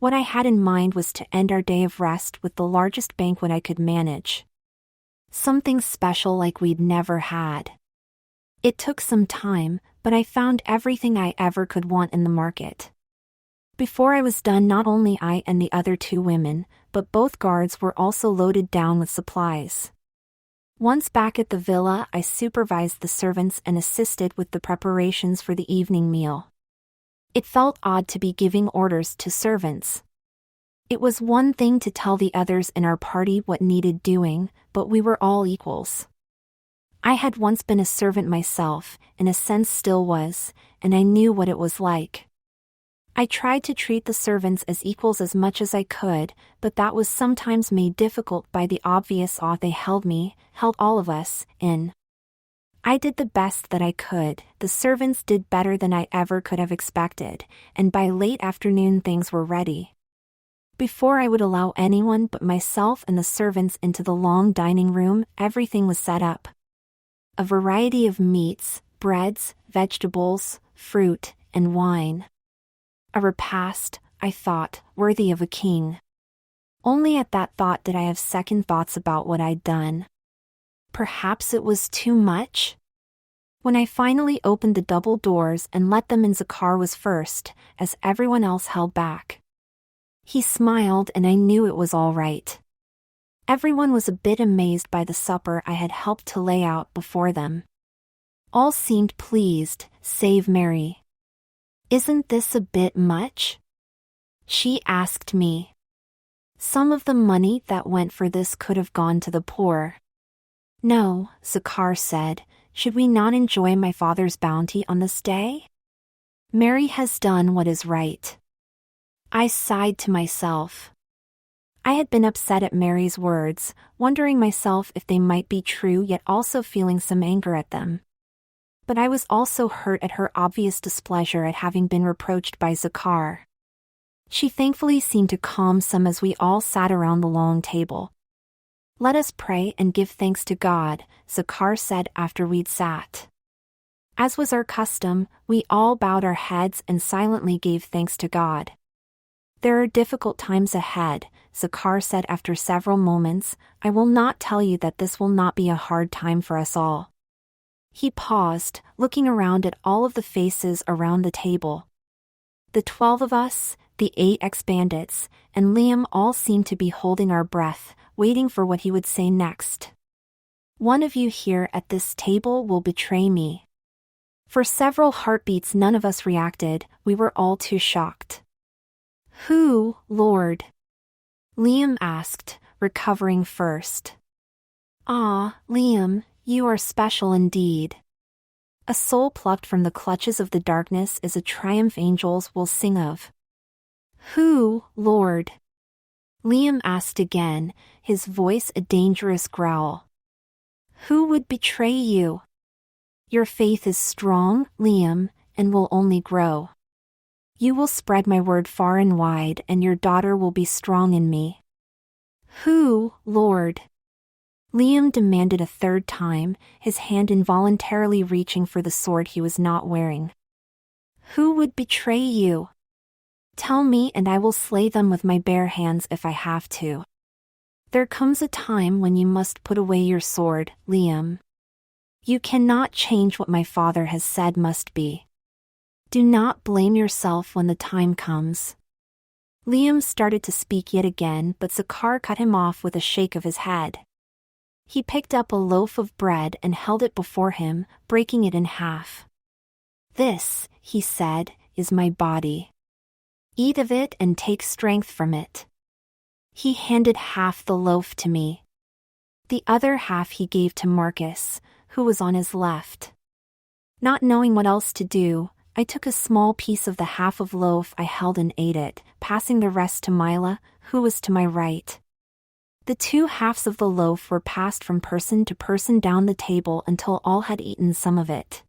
What I had in mind was to end our day of rest with the largest banquet I could manage. Something special like we'd never had. It took some time, but I found everything I ever could want in the market. Before I was done, not only I and the other two women, but both guards were also loaded down with supplies. Once back at the villa, I supervised the servants and assisted with the preparations for the evening meal. It felt odd to be giving orders to servants. It was one thing to tell the others in our party what needed doing, but we were all equals. I had once been a servant myself, in a sense still was, and I knew what it was like. I tried to treat the servants as equals as much as I could, but that was sometimes made difficult by the obvious awe they held all of us, in. I did the best that I could, the servants did better than I ever could have expected, and by late afternoon things were ready. Before I would allow anyone but myself and the servants into the long dining room, everything was set up. A variety of meats, breads, vegetables, fruit, and wine. A repast, I thought, worthy of a king. Only at that thought did I have second thoughts about what I'd done. Perhaps it was too much? When I finally opened the double doors and let them in, Zakar was first, as everyone else held back. He smiled and I knew it was all right. Everyone was a bit amazed by the supper I had helped to lay out before them. All seemed pleased, save Mary. "Isn't this a bit much?" she asked me. "Some of the money that went for this could have gone to the poor." "No," Zakar said, "should we not enjoy my father's bounty on this day? Mary has done what is right." I sighed to myself. I had been upset at Mary's words, wondering myself if they might be true, yet also feeling some anger at them. But I was also hurt at her obvious displeasure at having been reproached by Zakar. She thankfully seemed to calm some as we all sat around the long table. "Let us pray and give thanks to God," Zakar said after we'd sat. As was our custom, we all bowed our heads and silently gave thanks to God. "There are difficult times ahead," Zakar said after several moments. "I will not tell you that this will not be a hard time for us all." He paused, looking around at all of the faces around the table. The 12 of us, the 8 ex-bandits, and Liam all seemed to be holding our breath, waiting for what he would say next. "One of you here at this table will betray me." For several heartbeats none of us reacted, we were all too shocked. "Who, Lord?" Liam asked, recovering first. "Ah, Liam, you are special indeed. A soul plucked from the clutches of the darkness is a triumph angels will sing of." "Who, Lord?" Liam asked again, his voice a dangerous growl. "Who would betray you? Your faith is strong, Liam, and will only grow. You will spread my word far and wide, and your daughter will be strong in me." "Who, Lord?" Liam demanded a third time, his hand involuntarily reaching for the sword he was not wearing. "Who would betray you? Tell me and I will slay them with my bare hands if I have to. There comes a time when you must put away your sword, Liam. You cannot change what my father has said must be. Do not blame yourself when the time comes." Liam started to speak yet again, but Zakar cut him off with a shake of his head. He picked up a loaf of bread and held it before him, breaking it in half. "This," he said, "is my body. Eat of it and take strength from it." He handed half the loaf to me. The other half he gave to Marcus, who was on his left. Not knowing what else to do, I took a small piece of the half of loaf I held and ate it, passing the rest to Mila, who was to my right. The 2 halves of the loaf were passed from person to person down the table until all had eaten some of it.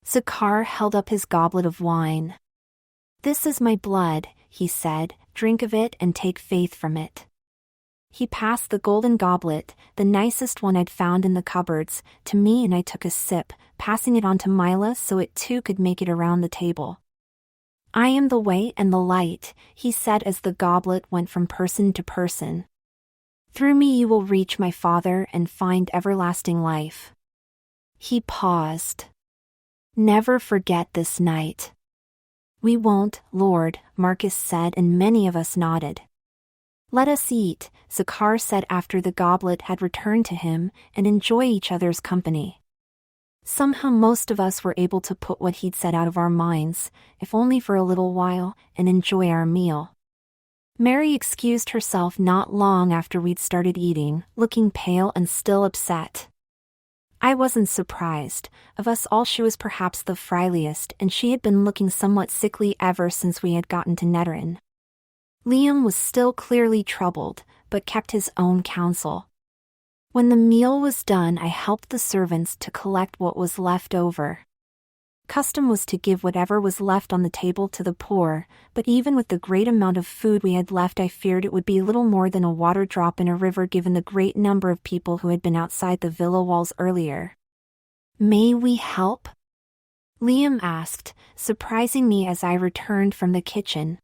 Zakar held up his goblet of wine. "This is my blood," he said, "drink of it and take faith from it." He passed the golden goblet, the nicest one I'd found in the cupboards, to me and I took a sip, passing it on to Mila so it too could make it around the table. I am the way and the light, he said as the goblet went from person to person. Through me you will reach my Father and find everlasting life. He paused. Never forget this night. We won't, Lord, Marcus said, and many of us nodded. Let us eat, Zacchaeus said after the goblet had returned to him, and enjoy each other's company. Somehow most of us were able to put what he'd said out of our minds, if only for a little while, and enjoy our meal. Mary excused herself not long after we'd started eating, looking pale and still upset. I wasn't surprised. Of us all she was perhaps the friliest, and she had been looking somewhat sickly ever since we had gotten to Netterin. Liam was still clearly troubled, but kept his own counsel. When the meal was done, I helped the servants to collect what was left over. Custom was to give whatever was left on the table to the poor, but even with the great amount of food we had left, I feared it would be little more than a water drop in a river given the great number of people who had been outside the villa walls earlier. May we help? Liam asked, surprising me as I returned from the kitchen.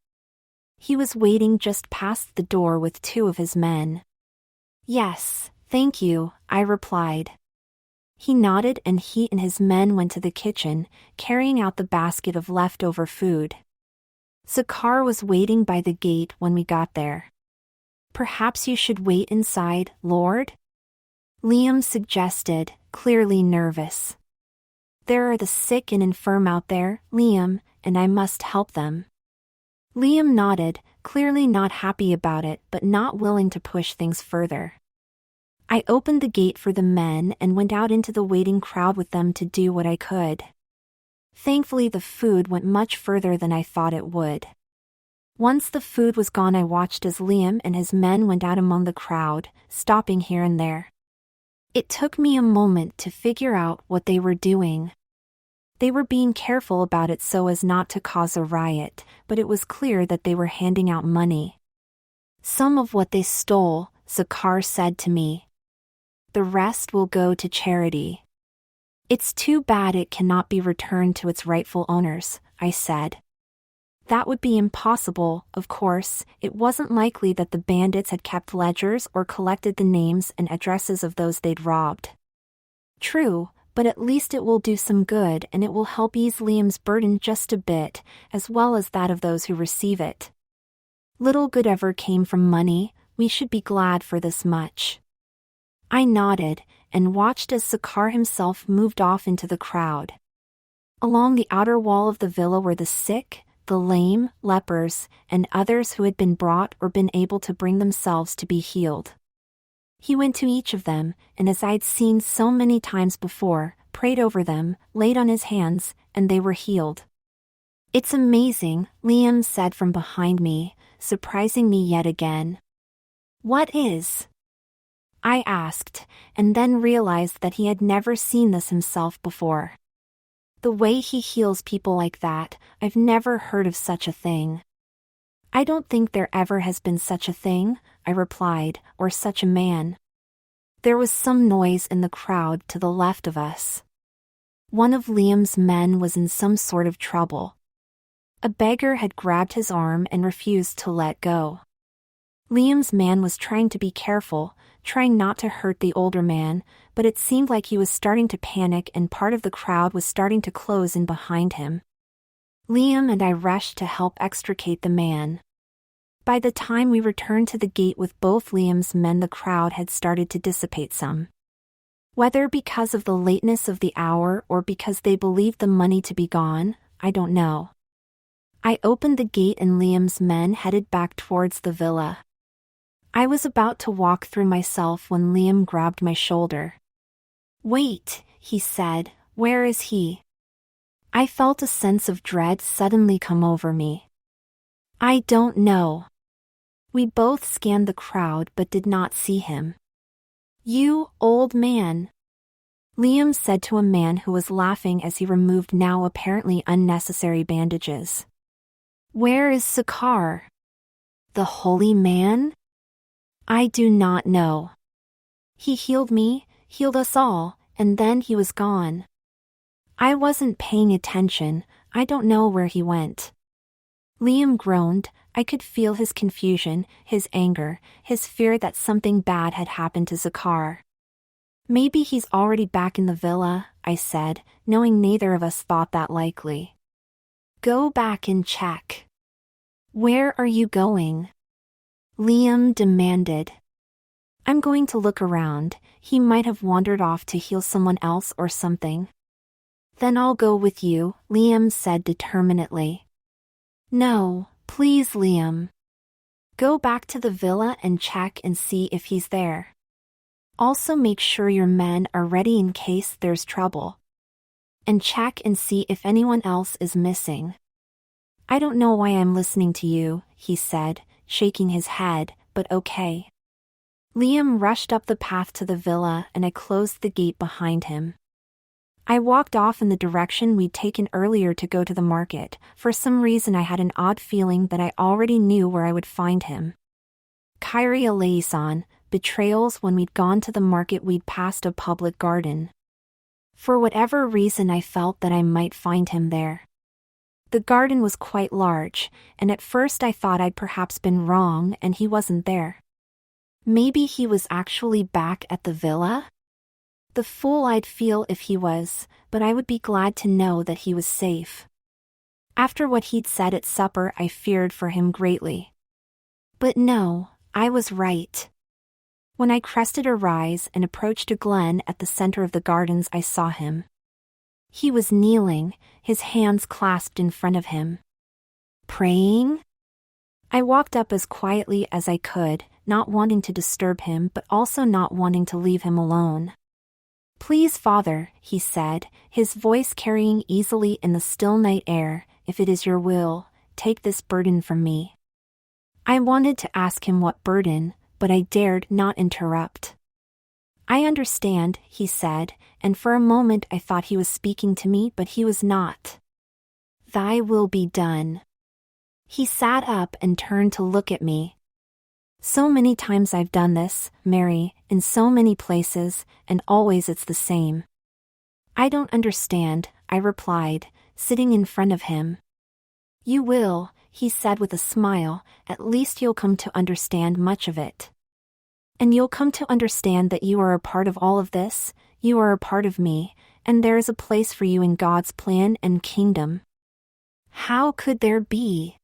He was waiting just past the door with two of his men. Yes, thank you, I replied. He nodded and he and his men went to the kitchen, carrying out the basket of leftover food. Zacchaeus was waiting by the gate when we got there. Perhaps you should wait inside, Lord? Liam suggested, clearly nervous. There are the sick and infirm out there, Liam, and I must help them. Liam nodded, clearly not happy about it but not willing to push things further. I opened the gate for the men and went out into the waiting crowd with them to do what I could. Thankfully the food went much further than I thought it would. Once the food was gone, I watched as Liam and his men went out among the crowd, stopping here and there. It took me a moment to figure out what they were doing. They were being careful about it so as not to cause a riot, but it was clear that they were handing out money. Some of what they stole, Zacchaeus said to me. The rest will go to charity. It's too bad it cannot be returned to its rightful owners, I said. That would be impossible, of course. It wasn't likely that the bandits had kept ledgers or collected the names and addresses of those they'd robbed. True, but at least it will do some good and it will help ease Liam's burden just a bit, as well as that of those who receive it. Little good ever came from money, we should be glad for this much. I nodded, and watched as Zacchaeus himself moved off into the crowd. Along the outer wall of the villa were the sick, the lame, lepers, and others who had been brought or been able to bring themselves to be healed. He went to each of them, and as I'd seen so many times before, prayed over them, laid on his hands, and they were healed. It's amazing, Liam said from behind me, surprising me yet again. What is? I asked, and then realized that he had never seen this himself before. The way he heals people like that, I've never heard of such a thing. I don't think there ever has been such a thing, I replied, or such a man. There was some noise in the crowd to the left of us. One of Liam's men was in some sort of trouble. A beggar had grabbed his arm and refused to let go. Liam's man was trying to be careful, trying not to hurt the older man, but it seemed like he was starting to panic and part of the crowd was starting to close in behind him. Liam and I rushed to help extricate the man. By the time we returned to the gate with both Liam's men, the crowd had started to dissipate some. Whether because of the lateness of the hour or because they believed the money to be gone, I don't know. I opened the gate and Liam's men headed back towards the villa. I was about to walk through myself when Liam grabbed my shoulder. Wait, he said, where is he? I felt a sense of dread suddenly come over me. I don't know. We both scanned the crowd but did not see him. You, old man. Liam said to a man who was laughing as he removed now apparently unnecessary bandages. Where is Zacchaeus? The holy man? I do not know. He healed me, healed us all, and then he was gone. I wasn't paying attention, I don't know where he went. Liam groaned. I could feel his confusion, his anger, his fear that something bad had happened to Zakar. Maybe he's already back in the villa, I said, knowing neither of us thought that likely. Go back and check. Where are you going? Liam demanded. I'm going to look around. He might have wandered off to heal someone else or something. Then I'll go with you, Liam said determinedly. No, please, Liam. Go back to the villa and check and see if he's there. Also make sure your men are ready in case there's trouble. And check and see if anyone else is missing. I don't know why I'm listening to you, he said, shaking his head, but okay. Liam rushed up the path to the villa and I closed the gate behind him. I walked off in the direction we'd taken earlier to go to the market. For some reason I had an odd feeling that I already knew where I would find him. Kyrie eleison, betrayals. When we'd gone to the market we'd passed a public garden. For whatever reason I felt that I might find him there. The garden was quite large, and at first I thought I'd perhaps been wrong and he wasn't there. Maybe he was actually back at the villa? The fool I'd feel if he was, but I would be glad to know that he was safe. After what he'd said at supper I feared for him greatly. But no, I was right. When I crested a rise and approached a glen at the center of the gardens I saw him. He was kneeling, his hands clasped in front of him. Praying? I walked up as quietly as I could, not wanting to disturb him but also not wanting to leave him alone. Please, Father, he said, his voice carrying easily in the still night air, if it is your will, take this burden from me. I wanted to ask him what burden, but I dared not interrupt. I understand, he said, and for a moment I thought he was speaking to me but he was not. Thy will be done. He sat up and turned to look at me. So many times I've done this, Mary, in so many places, and always it's the same. I don't understand, I replied, sitting in front of him. You will, he said with a smile, at least you'll come to understand much of it. And you'll come to understand that you are a part of all of this, you are a part of me, and there is a place for you in God's plan and kingdom. How could there be?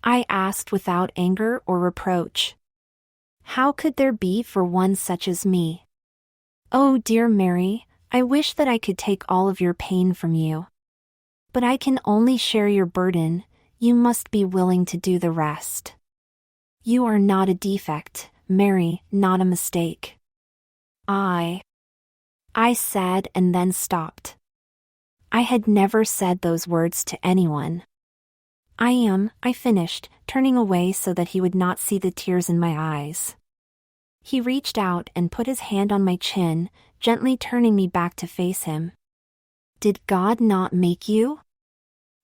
I asked without anger or reproach. How could there be for one such as me? Oh dear Mary, I wish that I could take all of your pain from you. But I can only share your burden, you must be willing to do the rest. You are not a defect, Mary, not a mistake. I said and then stopped. I had never said those words to anyone. I finished, turning away so that he would not see the tears in my eyes. He reached out and put his hand on my chin, gently turning me back to face him. Did God not make you?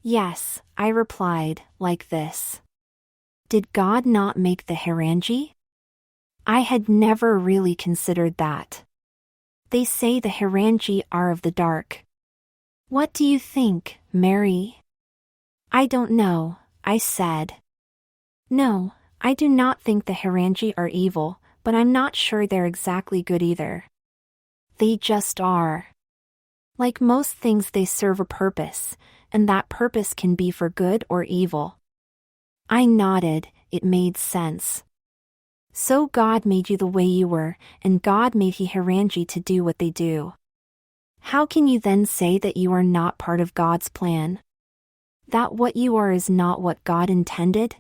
Yes, I replied, like this. Did God not make the Harangi? I had never really considered that. They say the Harangi are of the dark. What do you think, Mary? I don't know, I said. No, I do not think the Harangi are evil, but I'm not sure they're exactly good either. They just are. Like most things they serve a purpose, and that purpose can be for good or evil. I nodded, it made sense. So God made you the way you were, and God made the Harangi to do what they do. How can you then say that you are not part of God's plan? That what you are is not what God intended?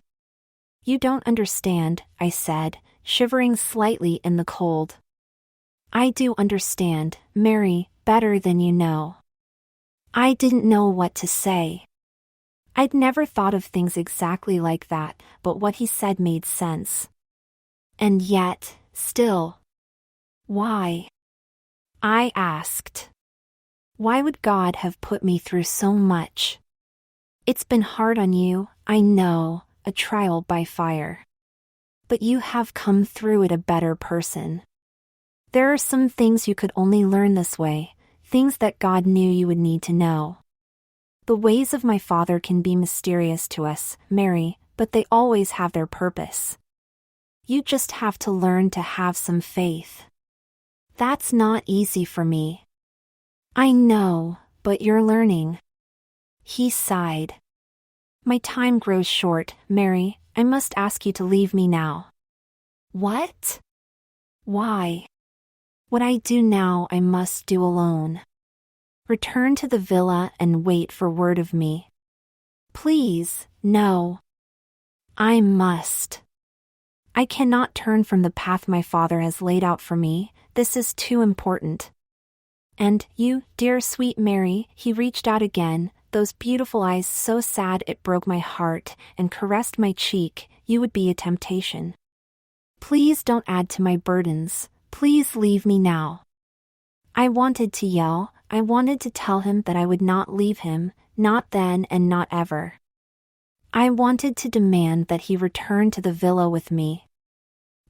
You don't understand, I said, shivering slightly in the cold. I do understand, Mary, better than you know. I didn't know what to say. I'd never thought of things exactly like that, but what he said made sense. And yet, still. Why? I asked. Why would God have put me through so much? It's been hard on you, I know, a trial by fire. But you have come through it a better person. There are some things you could only learn this way, things that God knew you would need to know. The ways of my Father can be mysterious to us, Mary, but they always have their purpose. You just have to learn to have some faith. That's not easy for me. I know, but you're learning. He sighed. My time grows short, Mary. I must ask you to leave me now. What? Why? What I do now I must do alone. Return to the villa and wait for word of me. Please, no. I must. I cannot turn from the path my Father has laid out for me. This is too important. And you, dear sweet Mary, he reached out again, those beautiful eyes so sad it broke my heart, and caressed my cheek. You would be a temptation. Please don't add to my burdens. Please leave me now. I wanted to yell. I wanted to tell him that I would not leave him, not then and not ever. I wanted to demand that he return to the villa with me.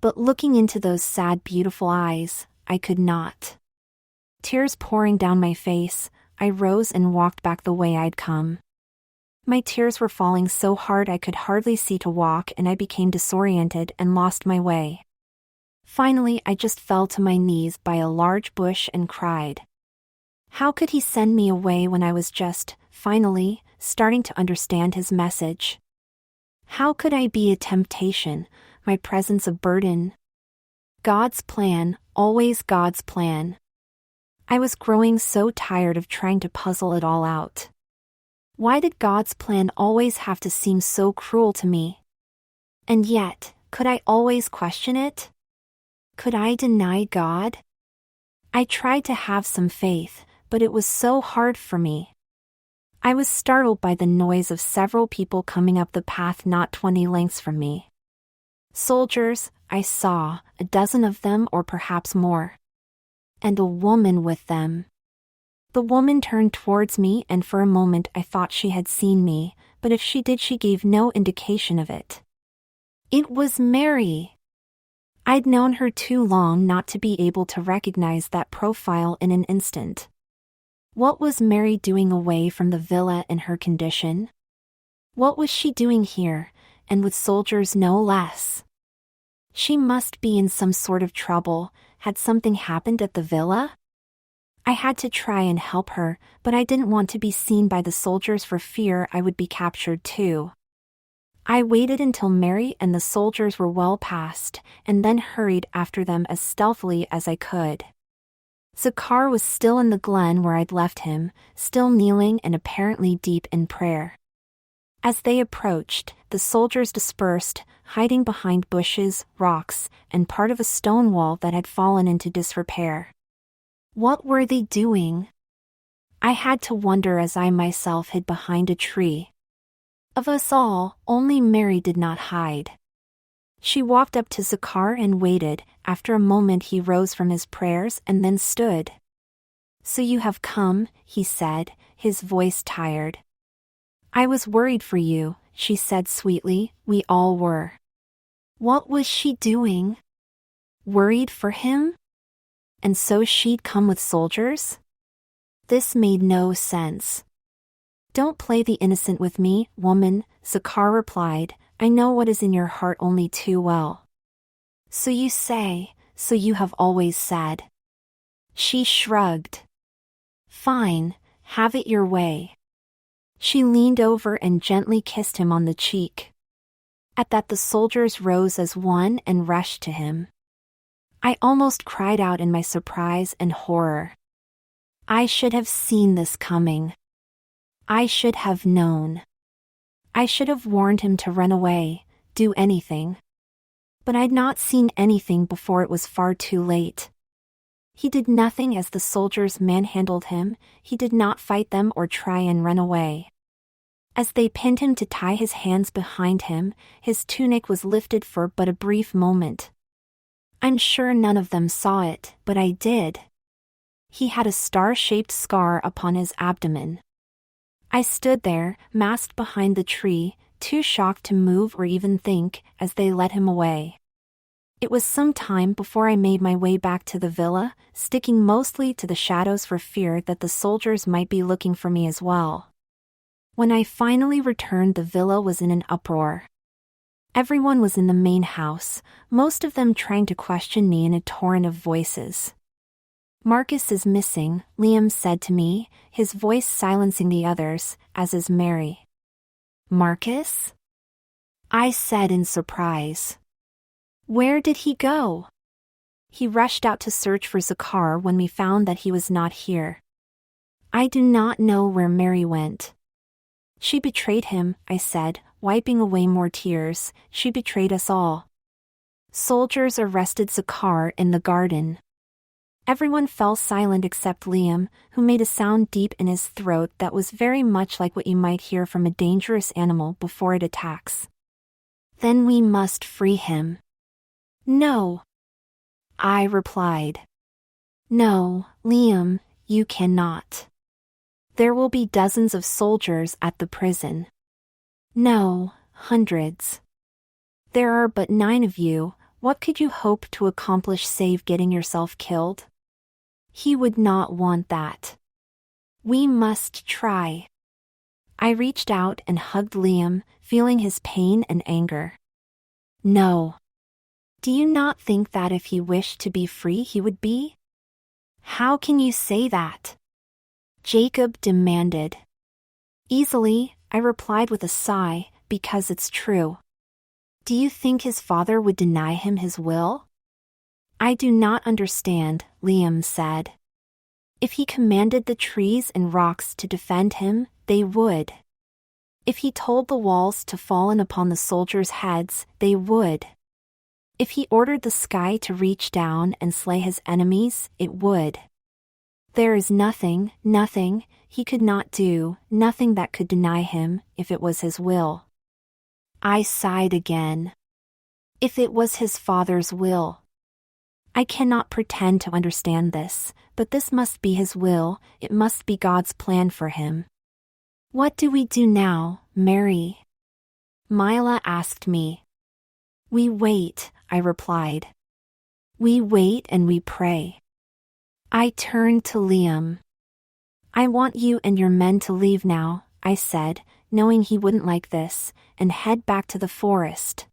But looking into those sad, beautiful eyes, I could not. Tears pouring down my face, I rose and walked back the way I'd come. My tears were falling so hard I could hardly see to walk, and I became disoriented and lost my way. Finally, I just fell to my knees by a large bush and cried. How could he send me away when I was just, finally, starting to understand his message? How could I be a temptation, my presence a burden? God's plan, always God's plan. I was growing so tired of trying to puzzle it all out. Why did God's plan always have to seem so cruel to me? And yet, could I always question it? Could I deny God? I tried to have some faith, but it was so hard for me. I was startled by the noise of several people coming up the path not 20 lengths from me. Soldiers, I saw, a dozen of them or perhaps more. And a woman with them. The woman turned towards me, and for a moment I thought she had seen me, but if she did, she gave no indication of it. It was Mary. I'd known her too long not to be able to recognize that profile in an instant. What was Mary doing away from the villa in her condition? What was she doing here, and with soldiers no less? She must be in some sort of trouble. Had something happened at the villa? I had to try and help her, but I didn't want to be seen by the soldiers for fear I would be captured too. I waited until Mary and the soldiers were well past, and then hurried after them as stealthily as I could. Zakar was still in the glen where I'd left him, still kneeling and apparently deep in prayer. As they approached, the soldiers dispersed, hiding behind bushes, rocks, and part of a stone wall that had fallen into disrepair. What were they doing? I had to wonder as I myself hid behind a tree. Of us all, only Mary did not hide. She walked up to Zakar and waited. After a moment he rose from his prayers and then stood. So you have come, he said, his voice tired. I was worried for you, she said sweetly. We all were. What was she doing? Worried for him? And so she'd come with soldiers? This made no sense. Don't play the innocent with me, woman, Zakar replied. I know what is in your heart only too well. So you say, so you have always said. She shrugged. Fine, have it your way. She leaned over and gently kissed him on the cheek. At that the soldiers rose as one and rushed to him. I almost cried out in my surprise and horror. I should have seen this coming. I should have known. I should have warned him to run away, do anything. But I'd not seen anything before it was far too late. He did nothing as the soldiers manhandled him. He did not fight them or try and run away. As they pinned him to tie his hands behind him, his tunic was lifted for but a brief moment. I'm sure none of them saw it, but I did. He had a star-shaped scar upon his abdomen. I stood there, masked behind the tree, too shocked to move or even think, as they led him away. It was some time before I made my way back to the villa, sticking mostly to the shadows for fear that the soldiers might be looking for me as well. When I finally returned, the villa was in an uproar. Everyone was in the main house, most of them trying to question me in a torrent of voices. "Marcus is missing," Liam said to me, his voice silencing the others, as is Mary. "Marcus?" I said in surprise. "Where did he go?" "He rushed out to search for Zakar when we found that he was not here." "I do not know where Mary went." "She betrayed him," I said, wiping away more tears. "She betrayed us all." "Soldiers arrested Zakar in the garden." Everyone fell silent except Liam, who made a sound deep in his throat that was very much like what you might hear from a dangerous animal before it attacks. "Then we must free him." "No," I replied. "No, Liam, you cannot. There will be dozens of soldiers at the prison." "No, hundreds. There are but 9 of you. What could you hope to accomplish save getting yourself killed?" "He would not want that." "We must try." I reached out and hugged Liam, feeling his pain and anger. "No. Do you not think that if he wished to be free he would be?" "How can you say that?" Jacob demanded. "Easily," I replied with a sigh, "because it's true." "Do you think his father would deny him his will?" "I do not understand," Liam said. "If he commanded the trees and rocks to defend him, they would. If he told the walls to fall in upon the soldiers' heads, they would. If he ordered the sky to reach down and slay his enemies, it would. There is nothing he could not do, nothing that could deny him, if it was his will." I sighed again. If it was his father's will. I cannot pretend to understand this, but this must be his will, it must be God's plan for him. "What do we do now, Mary?" Mila asked me. "We wait," I replied. "We wait and we pray." I turned to Liam. "I want you and your men to leave now," I said, knowing he wouldn't like this, "and head back to the forest.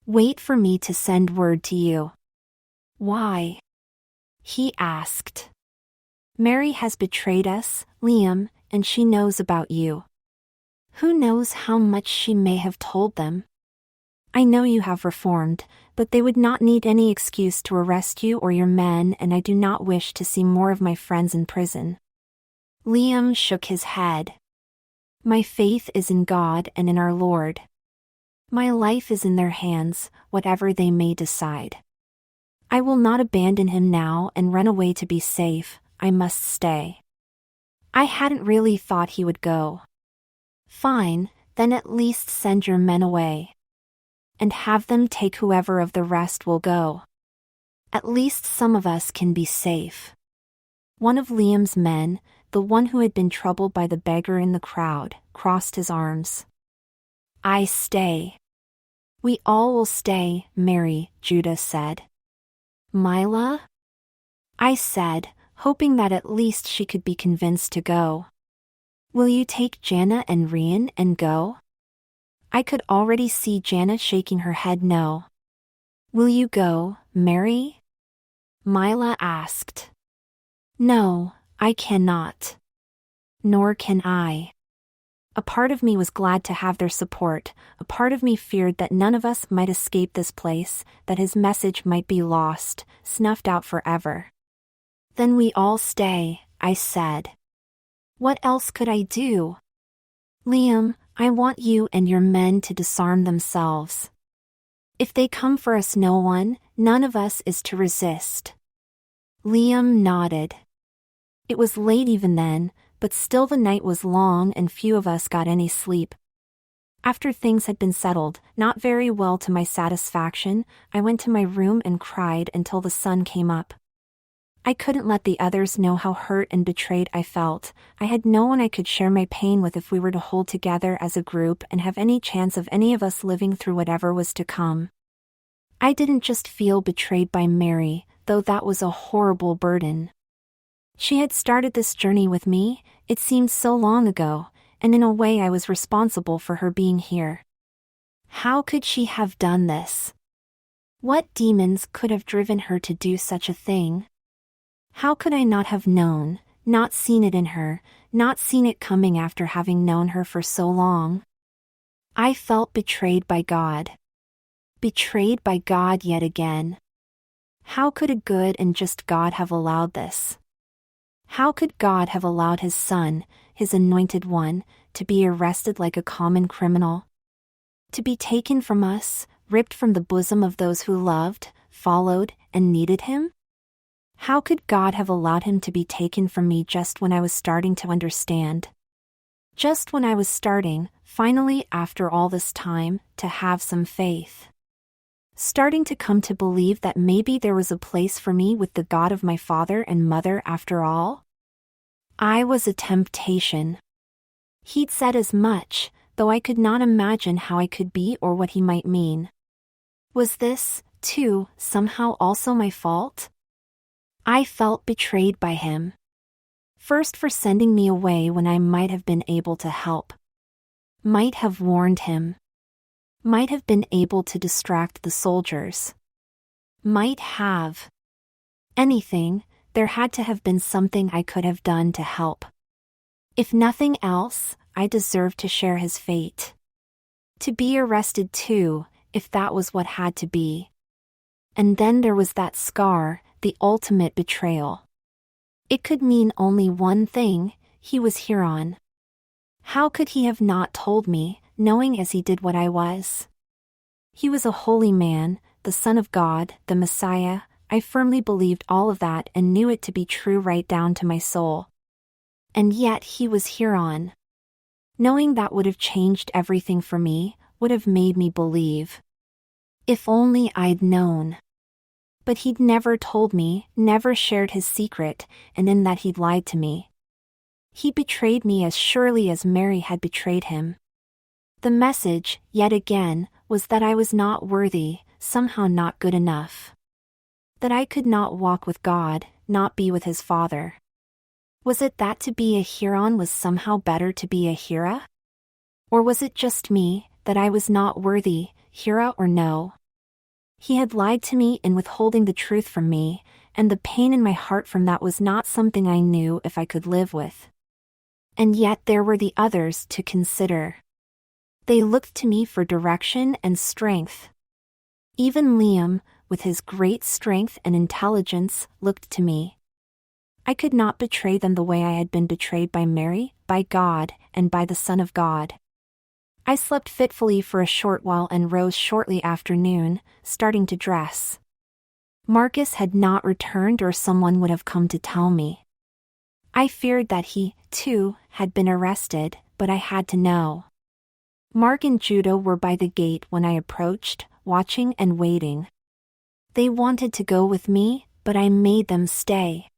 Wait for me to send word to you." "Why?" he asked. "Mary has betrayed us, Liam, and she knows about you. Who knows how much she may have told them? I know you have reformed, but they would not need any excuse to arrest you or your men, and I do not wish to see more of my friends in prison." Liam shook his head. "My faith is in God and in our Lord. My life is in their hands, whatever they may decide. I will not abandon him now and run away to be safe, I must stay." I hadn't really thought he would go. "Fine, then at least send your men away. And have them take whoever of the rest will go. At least some of us can be safe." One of Liam's men, the one who had been troubled by the beggar in the crowd, crossed his arms. "I stay." "We all will stay, Mary," Judah said. "Mila?" I said, hoping that at least she could be convinced to go. "Will you take Jana and Rian and go?" I could already see Jana shaking her head no. "Will you go, Mary?" Mila asked. "No, I cannot. Nor can I." A part of me was glad to have their support, a part of me feared that none of us might escape this place, that his message might be lost, snuffed out forever. "Then we all stay," I said. What else could I do? "Liam, I want you and your men to disarm themselves. If they come for us, none of us is to resist." Liam nodded. It was late even then, but still the night was long and few of us got any sleep. After things had been settled, not very well to my satisfaction, I went to my room and cried until the sun came up. I couldn't let the others know how hurt and betrayed I felt. I had no one I could share my pain with if we were to hold together as a group and have any chance of any of us living through whatever was to come. I didn't just feel betrayed by Mary, though that was a horrible burden. She had started this journey with me, it seemed so long ago, and in a way I was responsible for her being here. How could she have done this? What demons could have driven her to do such a thing? How could I not have known, not seen it in her, not seen it coming after having known her for so long? I felt betrayed by God. Betrayed by God yet again. How could a good and just God have allowed this? How could God have allowed his son, his anointed one, to be arrested like a common criminal? To be taken from us, ripped from the bosom of those who loved, followed, and needed him? How could God have allowed him to be taken from me just when I was starting to understand? Just when I was starting, finally after all this time, to have some faith. Starting to come to believe that maybe there was a place for me with the God of my father and mother after all? I was a temptation. He'd said as much, though I could not imagine how I could be or what he might mean. Was this, too, somehow also my fault? I felt betrayed by him. First for sending me away when I might have been able to help. Might have warned him. Might have been able to distract the soldiers. Might have. Anything, there had to have been something I could have done to help. If nothing else, I deserved to share his fate. To be arrested too, if that was what had to be. And then there was that scar, the ultimate betrayal. It could mean only one thing: he was Huron. How could he have not told me, knowing as he did what I was? He was a holy man, the Son of God, the Messiah. I firmly believed all of that and knew it to be true right down to my soul. And yet he was Huron. Knowing that would have changed everything for me, would have made me believe. If only I'd known. But he'd never told me, never shared his secret, and in that he'd lied to me. He betrayed me as surely as Mary had betrayed him. The message, yet again, was that I was not worthy, somehow not good enough. That I could not walk with God, not be with his Father. Was it that to be a Huron was somehow better to be a Hira? Or was it just me, that I was not worthy, Hira or no? He had lied to me in withholding the truth from me, and the pain in my heart from that was not something I knew if I could live with. And yet there were the others to consider. They looked to me for direction and strength. Even Liam, with his great strength and intelligence, looked to me. I could not betray them the way I had been betrayed by Mary, by God, and by the Son of God. I slept fitfully for a short while and rose shortly after noon, starting to dress. Marcus had not returned or someone would have come to tell me. I feared that he, too, had been arrested, but I had to know. Mark and Judah were by the gate when I approached, watching and waiting. They wanted to go with me, but I made them stay.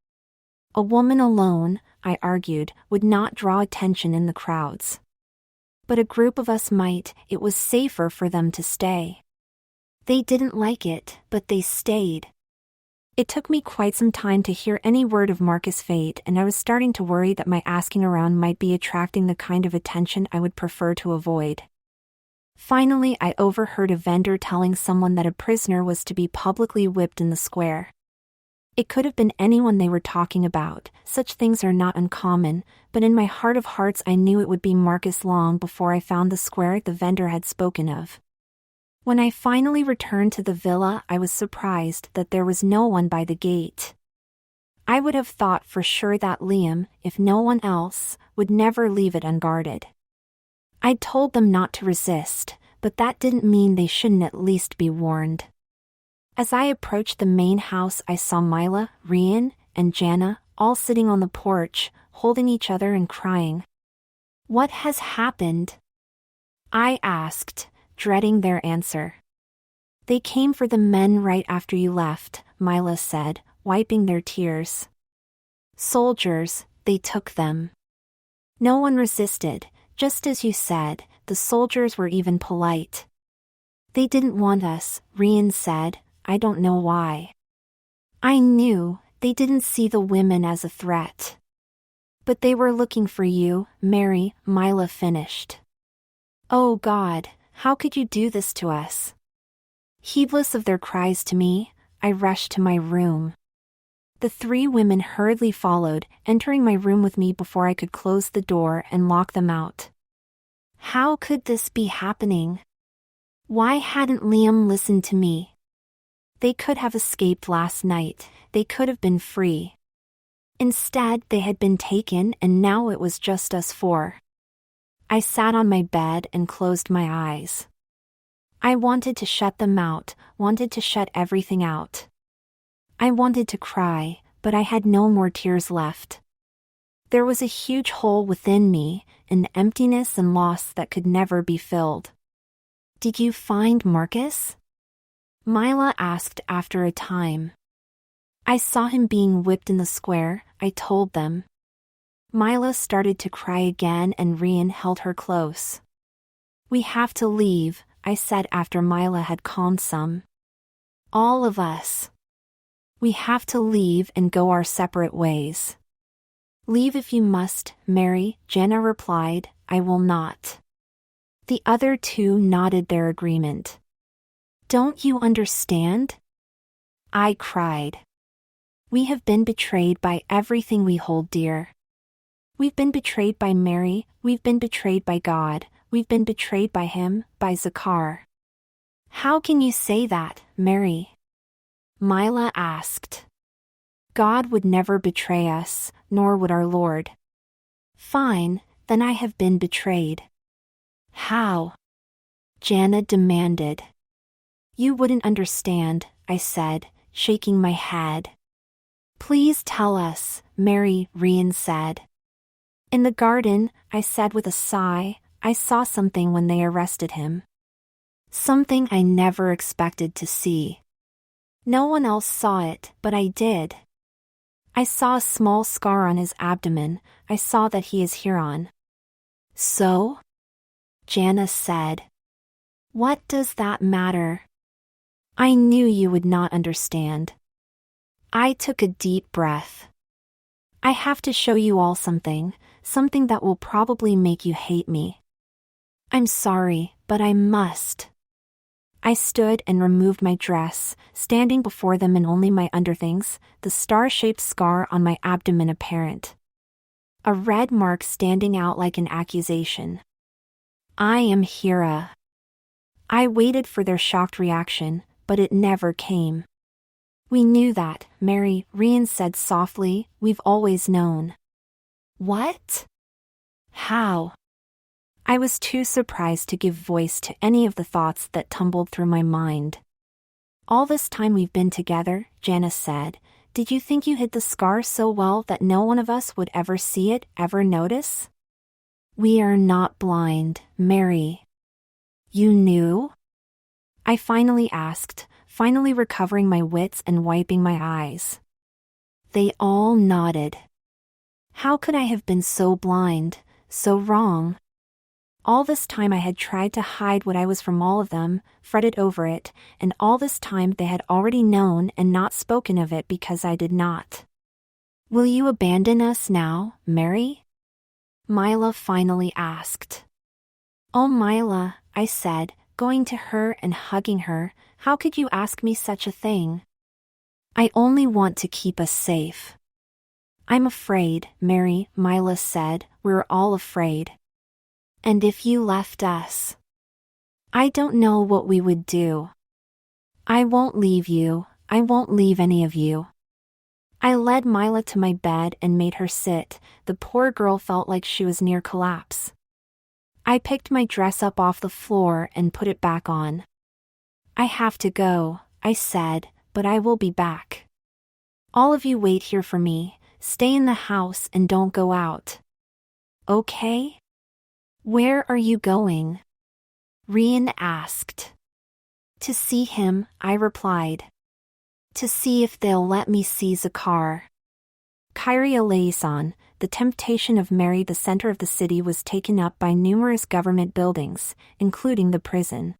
A woman alone, I argued, would not draw attention in the crowds. But a group of us might. It was safer for them to stay. They didn't like it, but they stayed. It took me quite some time to hear any word of Marcus' fate, and I was starting to worry that my asking around might be attracting the kind of attention I would prefer to avoid. Finally, I overheard a vendor telling someone that a prisoner was to be publicly whipped in the square. It could have been anyone they were talking about. Such things are not uncommon, but in my heart of hearts I knew it would be Marcus long before I found the square the vendor had spoken of. When I finally returned to the villa, I was surprised that there was no one by the gate. I would have thought for sure that Liam, if no one else, would never leave it unguarded. I'd told them not to resist, but that didn't mean they shouldn't at least be warned. As I approached the main house, I saw Mila, Rian, and Jana, all sitting on the porch, holding each other and crying. "What has happened?" I asked, dreading their answer. "They came for the men right after you left," Mila said, wiping their tears. "Soldiers, they took them. No one resisted, just as you said, the soldiers were even polite. They didn't want us," Rian said. "I don't know why. I knew, they didn't see the women as a threat. But they were looking for you, Mary, Mila finished. Oh God, how could you do this to us? Heedless of their cries to me, I rushed to my room. The three women hurriedly followed, entering my room with me before I could close the door and lock them out. How could this be happening? Why hadn't Liam listened to me? They could have escaped last night, they could have been free. Instead, they had been taken and now it was just us four. I sat on my bed and closed my eyes. I wanted to shut them out, wanted to shut everything out. I wanted to cry, but I had no more tears left. There was a huge hole within me, an emptiness and loss that could never be filled. Did you find Marcus? Mila asked after a time. I saw him being whipped in the square, I told them. Mila started to cry again and Rian held her close. We have to leave, I said after Mila had calmed some. All of us. We have to leave and go our separate ways. Leave if you must, Mary, Jenna replied, I will not. The other two nodded their agreement. Don't you understand? I cried. We have been betrayed by everything we hold dear. We've been betrayed by Mary, we've been betrayed by God, we've been betrayed by him, by Zakar. How can you say that, Mary? Mila asked. God would never betray us, nor would our Lord. Fine, then I have been betrayed. How? Jana demanded. You wouldn't understand, I said, shaking my head. Please tell us, Mary, Rian said. In the garden, I said with a sigh, I saw something when they arrested him. Something I never expected to see. No one else saw it, but I did. I saw a small scar on his abdomen, I saw that he is Huron. So? Jana said. What does that matter? I knew you would not understand. I took a deep breath. I have to show you all something that will probably make you hate me. I'm sorry, but I must. I stood and removed my dress, standing before them in only my underthings, the star-shaped scar on my abdomen apparent. A red mark standing out like an accusation. I am Hira. I waited for their shocked reaction, but it never came. We knew that, Mary, Rian said softly, we've always known. What? How? I was too surprised to give voice to any of the thoughts that tumbled through my mind. All this time we've been together, Janice said, did you think you hid the scar so well that no one of us would ever see it, ever notice? We are not blind, Mary. You knew? I finally asked, finally recovering my wits and wiping my eyes. They all nodded. How could I have been so blind, so wrong? All this time I had tried to hide what I was from all of them, fretted over it, and all this time they had already known and not spoken of it because I did not. Will you abandon us now, Mary? Mila finally asked. Oh Mila, I said, going to her and hugging her, how could you ask me such a thing? I only want to keep us safe. I'm afraid, Mary, Mila said, we're all afraid. And if you left us? I don't know what we would do. I won't leave you, I won't leave any of you. I led Mila to my bed and made her sit, the poor girl felt like she was near collapse. I picked my dress up off the floor and put it back on. I have to go, I said, but I will be back. All of you wait here for me, stay in the house and don't go out. Okay? Where are you going? Rian asked. To see him, I replied. To see if they'll let me see Zakar. Kyrie Alaison, the temptation of Mary, the center of the city was taken up by numerous government buildings, including the prison.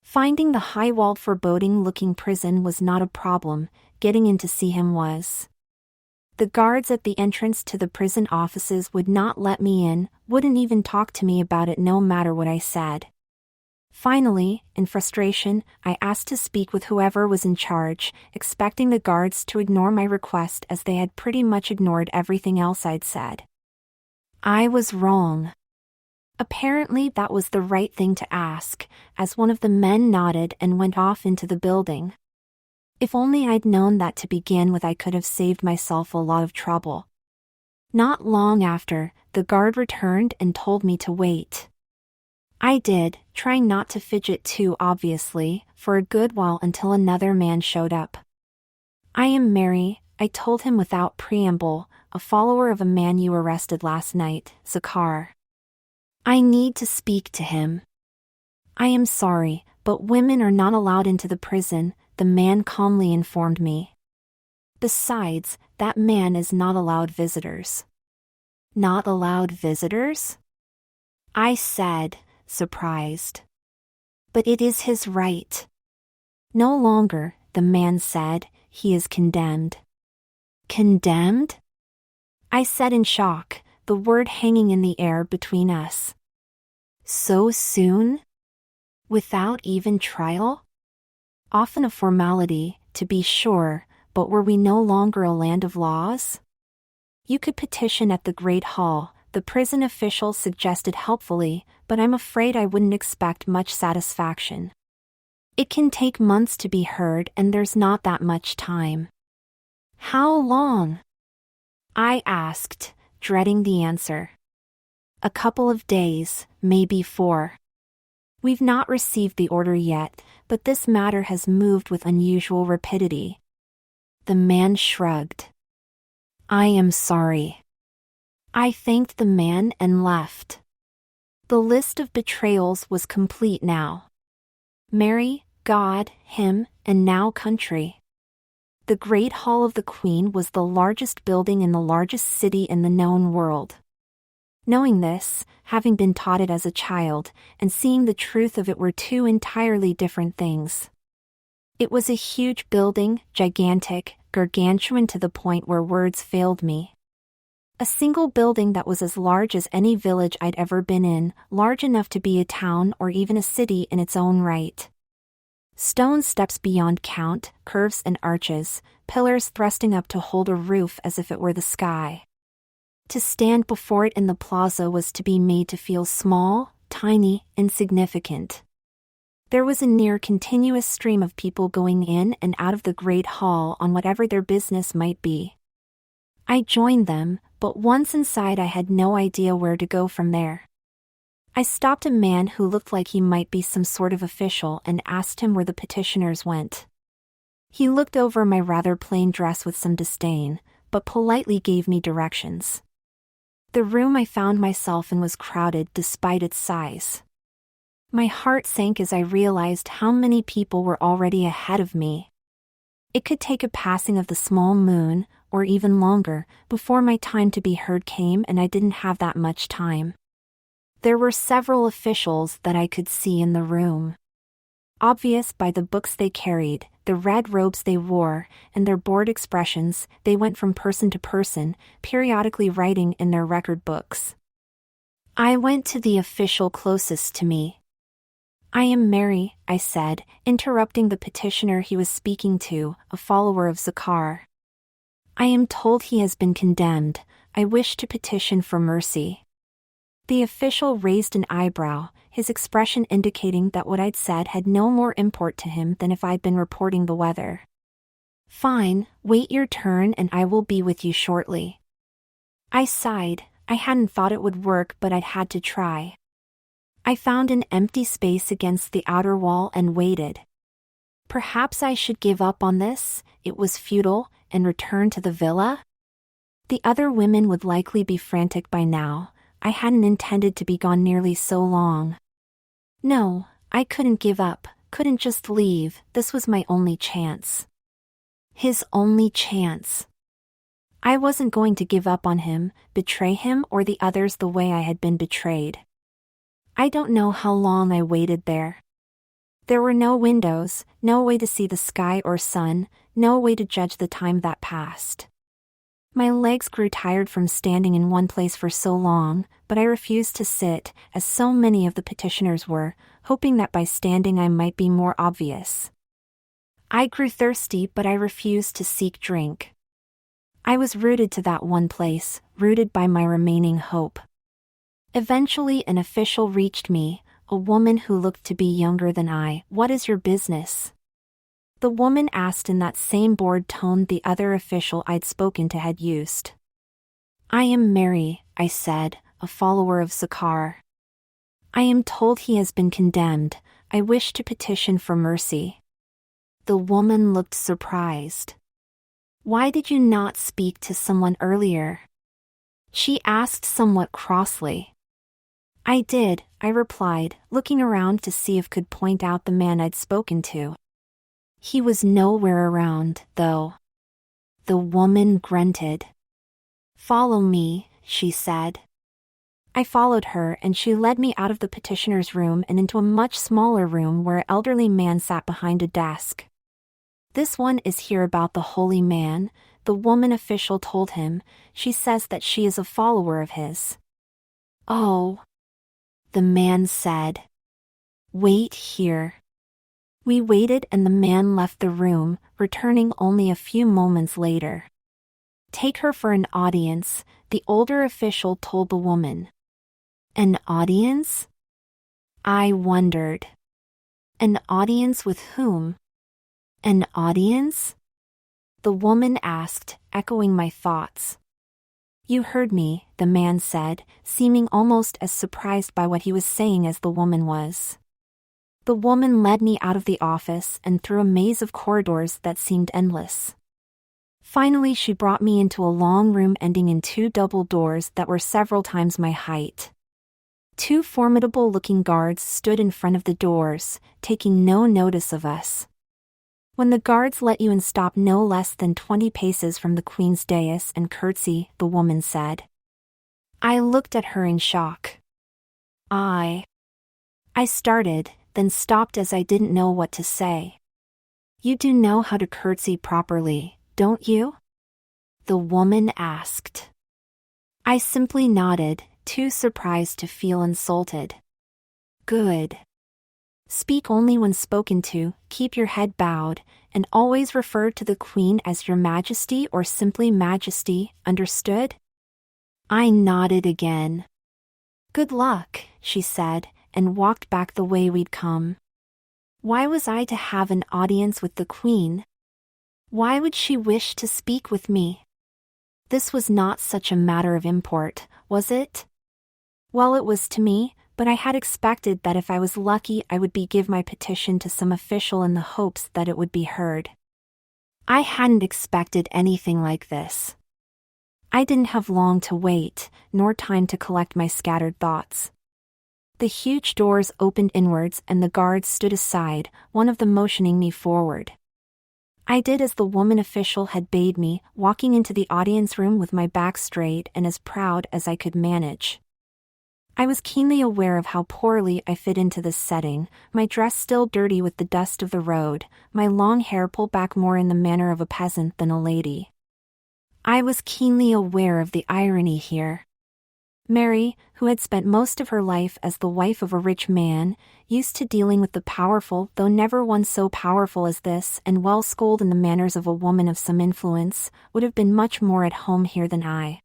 Finding the high-walled foreboding-looking prison was not a problem, getting in to see him was. The guards at the entrance to the prison offices would not let me in, wouldn't even talk to me about it no matter what I said. Finally, in frustration, I asked to speak with whoever was in charge, expecting the guards to ignore my request as they had pretty much ignored everything else I'd said. I was wrong. Apparently that was the right thing to ask, as one of the men nodded and went off into the building. If only I'd known that to begin with, I could have saved myself a lot of trouble. Not long after, the guard returned and told me to wait. I did, trying not to fidget too obviously, for a good while until another man showed up. "I am Mary," I told him without preamble, "a follower of a man you arrested last night, Zakar. I need to speak to him." "I am sorry, but women are not allowed into the prison," the man calmly informed me. "Besides, that man is not allowed visitors." "Not allowed visitors?" I said, surprised. "But it is his right." "No longer," the man said, "he is condemned." "Condemned?" I said in shock, the word hanging in the air between us. "So soon? Without even trial?" Often a formality, to be sure, but were we no longer a land of laws? "You could petition at the Great Hall," the prison official suggested helpfully, but I'm afraid I wouldn't expect much satisfaction. "It can take months to be heard and there's not that much time." "How long?" I asked, dreading the answer. "A couple of days, maybe 4. We've not received the order yet, but this matter has moved with unusual rapidity." The man shrugged. "I am sorry." I thanked the man and left. The list of betrayals was complete now. Mary, God, him, and now country. The Great Hall of the Queen was the largest building in the largest city in the known world. Knowing this, having been taught it as a child, and seeing the truth of it were two entirely different things. It was a huge building, gigantic, gargantuan to the point where words failed me. A single building that was as large as any village I'd ever been in, large enough to be a town or even a city in its own right. Stone steps beyond count, curves and arches, pillars thrusting up to hold a roof as if it were the sky. To stand before it in the plaza was to be made to feel small, tiny, insignificant. There was a near continuous stream of people going in and out of the Great Hall on whatever their business might be. I joined them, but once inside I had no idea where to go from there. I stopped a man who looked like he might be some sort of official and asked him where the petitioners went. He looked over my rather plain dress with some disdain, but politely gave me directions. The room I found myself in was crowded despite its size. My heart sank as I realized how many people were already ahead of me. It could take a passing of the small moon, or even longer, before my time to be heard came, and I didn't have that much time. There were several officials that I could see in the room. Obvious by the books they carried, the red robes they wore, and their bored expressions, they went from person to person, periodically writing in their record books. I went to the official closest to me. "I am Mary," I said, interrupting the petitioner he was speaking to, a follower of Zakar. "I am told he has been condemned. I wish to petition for mercy." The official raised an eyebrow, his expression indicating that what I'd said had no more import to him than if I'd been reporting the weather. "Fine, wait your turn and I will be with you shortly." I sighed. I hadn't thought it would work, but I'd had to try. I found an empty space against the outer wall and waited. Perhaps I should give up on this, it was futile, and return to the villa? The other women would likely be frantic by now. I hadn't intended to be gone nearly so long. No, I couldn't give up, couldn't just leave, this was my only chance. His only chance. I wasn't going to give up on him, betray him or the others the way I had been betrayed. I don't know how long I waited there. There were no windows, no way to see the sky or sun, no way to judge the time that passed. My legs grew tired from standing in one place for so long, but I refused to sit, as so many of the petitioners were, hoping that by standing I might be more obvious. I grew thirsty, but I refused to seek drink. I was rooted to that one place, rooted by my remaining hope. Eventually an official reached me, a woman who looked to be younger than I. "What is your business?" The woman asked in that same bored tone the other official I'd spoken to had used. "I am Mary," I said, "a follower of Sakar. I am told he has been condemned. I wish to petition for mercy." The woman looked surprised. "Why did you not speak to someone earlier?" she asked somewhat crossly. "I did," I replied, looking around to see if I could point out the man I'd spoken to. He was nowhere around, though. The woman grunted. "Follow me," she said. I followed her and she led me out of the petitioner's room and into a much smaller room where an elderly man sat behind a desk. "This one is here about the holy man," the woman official told him. "She says that she is a follower of his." "Oh," the man said. "Wait here." We waited and the man left the room, returning only a few moments later. "Take her for an audience," the older official told the woman. An audience? I wondered. An audience with whom? An audience? The woman asked, echoing my thoughts. "You heard me," the man said, seeming almost as surprised by what he was saying as the woman was. The woman led me out of the office and through a maze of corridors that seemed endless. Finally, she brought me into a long room ending in two double doors that were several times my height. Two formidable-looking guards stood in front of the doors, taking no notice of us. "When the guards let you in, stop no less than 20 paces from the Queen's dais and curtsy," the woman said. I looked at her in shock. I started, then stopped as I didn't know what to say. "You do know how to curtsy properly, don't you?" the woman asked. I simply nodded, too surprised to feel insulted. "Good. Speak only when spoken to, keep your head bowed, and always refer to the Queen as Your Majesty or simply Majesty, understood?" I nodded again. "Good luck," she said, and walked back the way we'd come. Why was I to have an audience with the Queen? Why would she wish to speak with me? This was not such a matter of import, was it? Well, it was to me, but I had expected that if I was lucky I would give my petition to some official in the hopes that it would be heard. I hadn't expected anything like this. I didn't have long to wait, nor time to collect my scattered thoughts. The huge doors opened inwards and the guards stood aside, one of them motioning me forward. I did as the woman official had bade me, walking into the audience room with my back straight and as proud as I could manage. I was keenly aware of how poorly I fit into this setting, my dress still dirty with the dust of the road, my long hair pulled back more in the manner of a peasant than a lady. I was keenly aware of the irony here. Mary, who had spent most of her life as the wife of a rich man, used to dealing with the powerful though never one so powerful as this and well schooled in the manners of a woman of some influence, would have been much more at home here than I.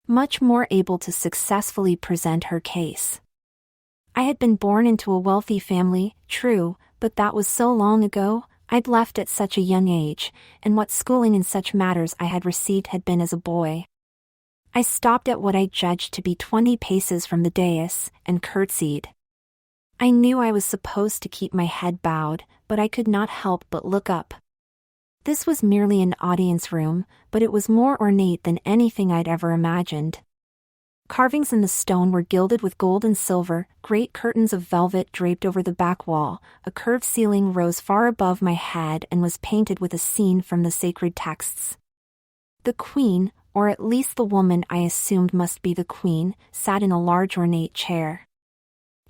Much more able to successfully present her case. I had been born into a wealthy family, true, but that was so long ago. I'd left at such a young age, and what schooling in such matters I had received had been as a boy. I stopped at what I judged to be 20 paces from the dais, and curtsied. I knew I was supposed to keep my head bowed, but I could not help but look up. This was merely an audience room, but it was more ornate than anything I'd ever imagined. Carvings in the stone were gilded with gold and silver, great curtains of velvet draped over the back wall, a curved ceiling rose far above my head and was painted with a scene from the sacred texts. The Queen, or at least the woman I assumed must be the Queen, sat in a large ornate chair.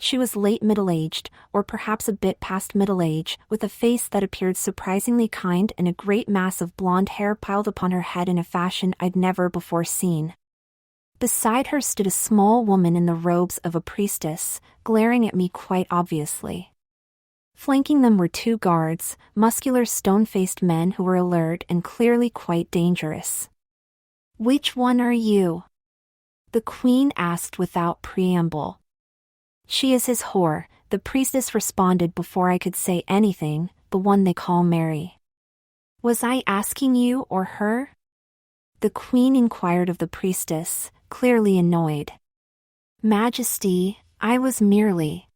She was late middle-aged, or perhaps a bit past middle age, with a face that appeared surprisingly kind and a great mass of blonde hair piled upon her head in a fashion I'd never before seen. Beside her stood a small woman in the robes of a priestess, glaring at me quite obviously. Flanking them were two guards, muscular stone-faced men who were alert and clearly quite dangerous. "Which one are you?" the queen asked without preamble. "She is his whore," the priestess responded before I could say anything, "the one they call Mary." "Was I asking you or her?" the queen inquired of the priestess, clearly annoyed. "Majesty, I was merely,"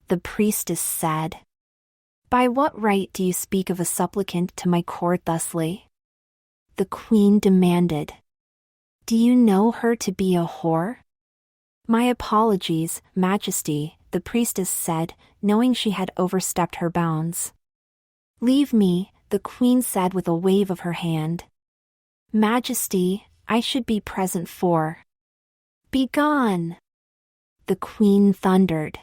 the priestess said. "By what right do you speak of a supplicant to my court thusly?" the queen demanded. "Do you know her to be a whore?" "My apologies, Majesty," the priestess said, knowing she had overstepped her bounds. "Leave me," the queen said with a wave of her hand. "Majesty, I should be present for." "Begone!" the queen thundered.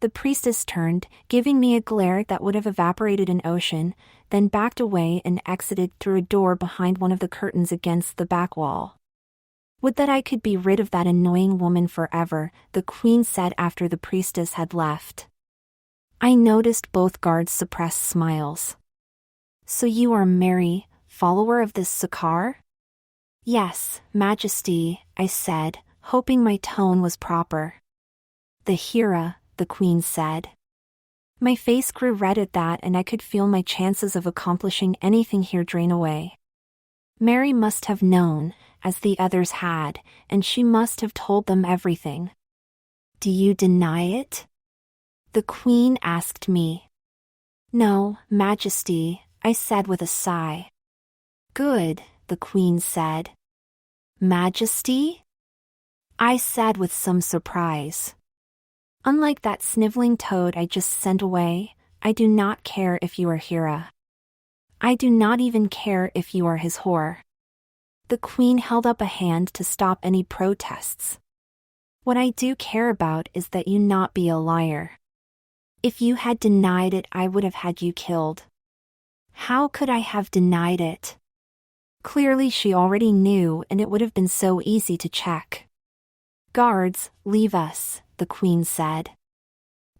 The priestess turned, giving me a glare that would have evaporated an ocean, then backed away and exited through a door behind one of the curtains against the back wall. "Would that I could be rid of that annoying woman forever," the queen said after the priestess had left. I noticed both guards suppress smiles. "So you are Mary, follower of this Sakar?" "Yes, Majesty," I said, hoping my tone was proper. "The Hera," the queen said. My face grew red at that and I could feel my chances of accomplishing anything here drain away. Mary must have known, as the others had, and she must have told them everything. "Do you deny it?" the queen asked me. "No, Majesty," I said with a sigh. "Good," the queen said. "Majesty?" I said with some surprise. "Unlike that sniveling toad I just sent away, I do not care if you are Hera. I do not even care if you are his whore." The queen held up a hand to stop any protests. "What I do care about is that you not be a liar. If you had denied it, I would have had you killed." "How could I have denied it?" Clearly she already knew, and it would have been so easy to check. "Guards, leave us," the queen said.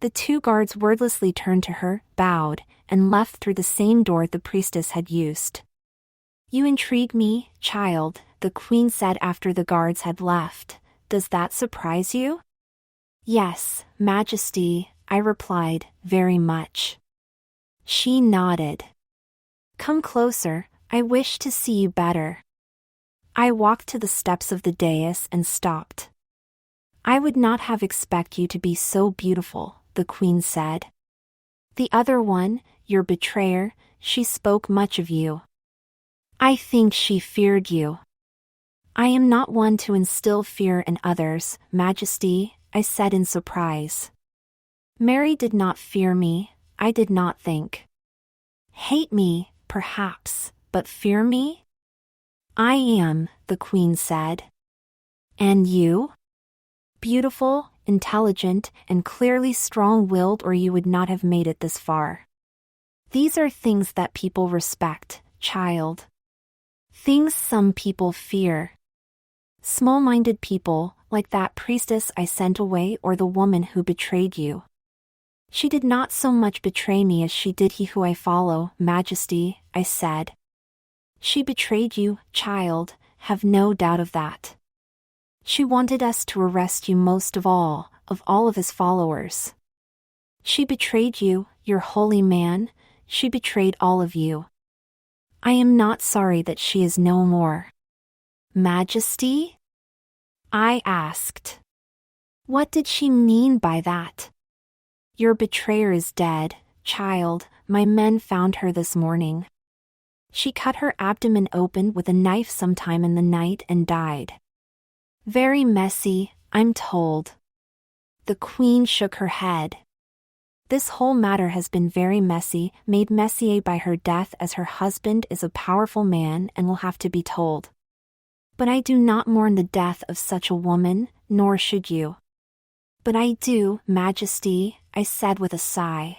The two guards wordlessly turned to her, bowed, and left through the same door the priestess had used. "You intrigue me, child," the queen said after the guards had left. "Does that surprise you?" "Yes, Majesty," I replied, "very much." She nodded. "Come closer, I wish to see you better." I walked to the steps of the dais and stopped. "I would not have expected you to be so beautiful," the queen said. "The other one, your betrayer, she spoke much of you. I think she feared you." "I am not one to instill fear in others, Majesty," I said in surprise. "Mary did not fear me, I did not think. Hate me, perhaps, but fear me?" "I am," the queen said. "And you?" "Beautiful, intelligent, and clearly strong-willed, or you would not have made it this far. These are things that people respect, child. Things some people fear. Small-minded people, like that priestess I sent away or the woman who betrayed you. She did not so much betray me as she did he who I follow, Majesty," I said. "She betrayed you, child, have no doubt of that. She wanted us to arrest you most of all of his followers. She betrayed you, your holy man, she betrayed all of you. I am not sorry that she is no more." "Majesty?" I asked. What did she mean by that? "Your betrayer is dead, child, my men found her this morning. She cut her abdomen open with a knife sometime in the night and died. Very messy, I'm told." The queen shook her head. "This whole matter has been very messy, made messier by her death, as her husband is a powerful man and will have to be told. But I do not mourn the death of such a woman, nor should you. But I do, Majesty, I said with a sigh.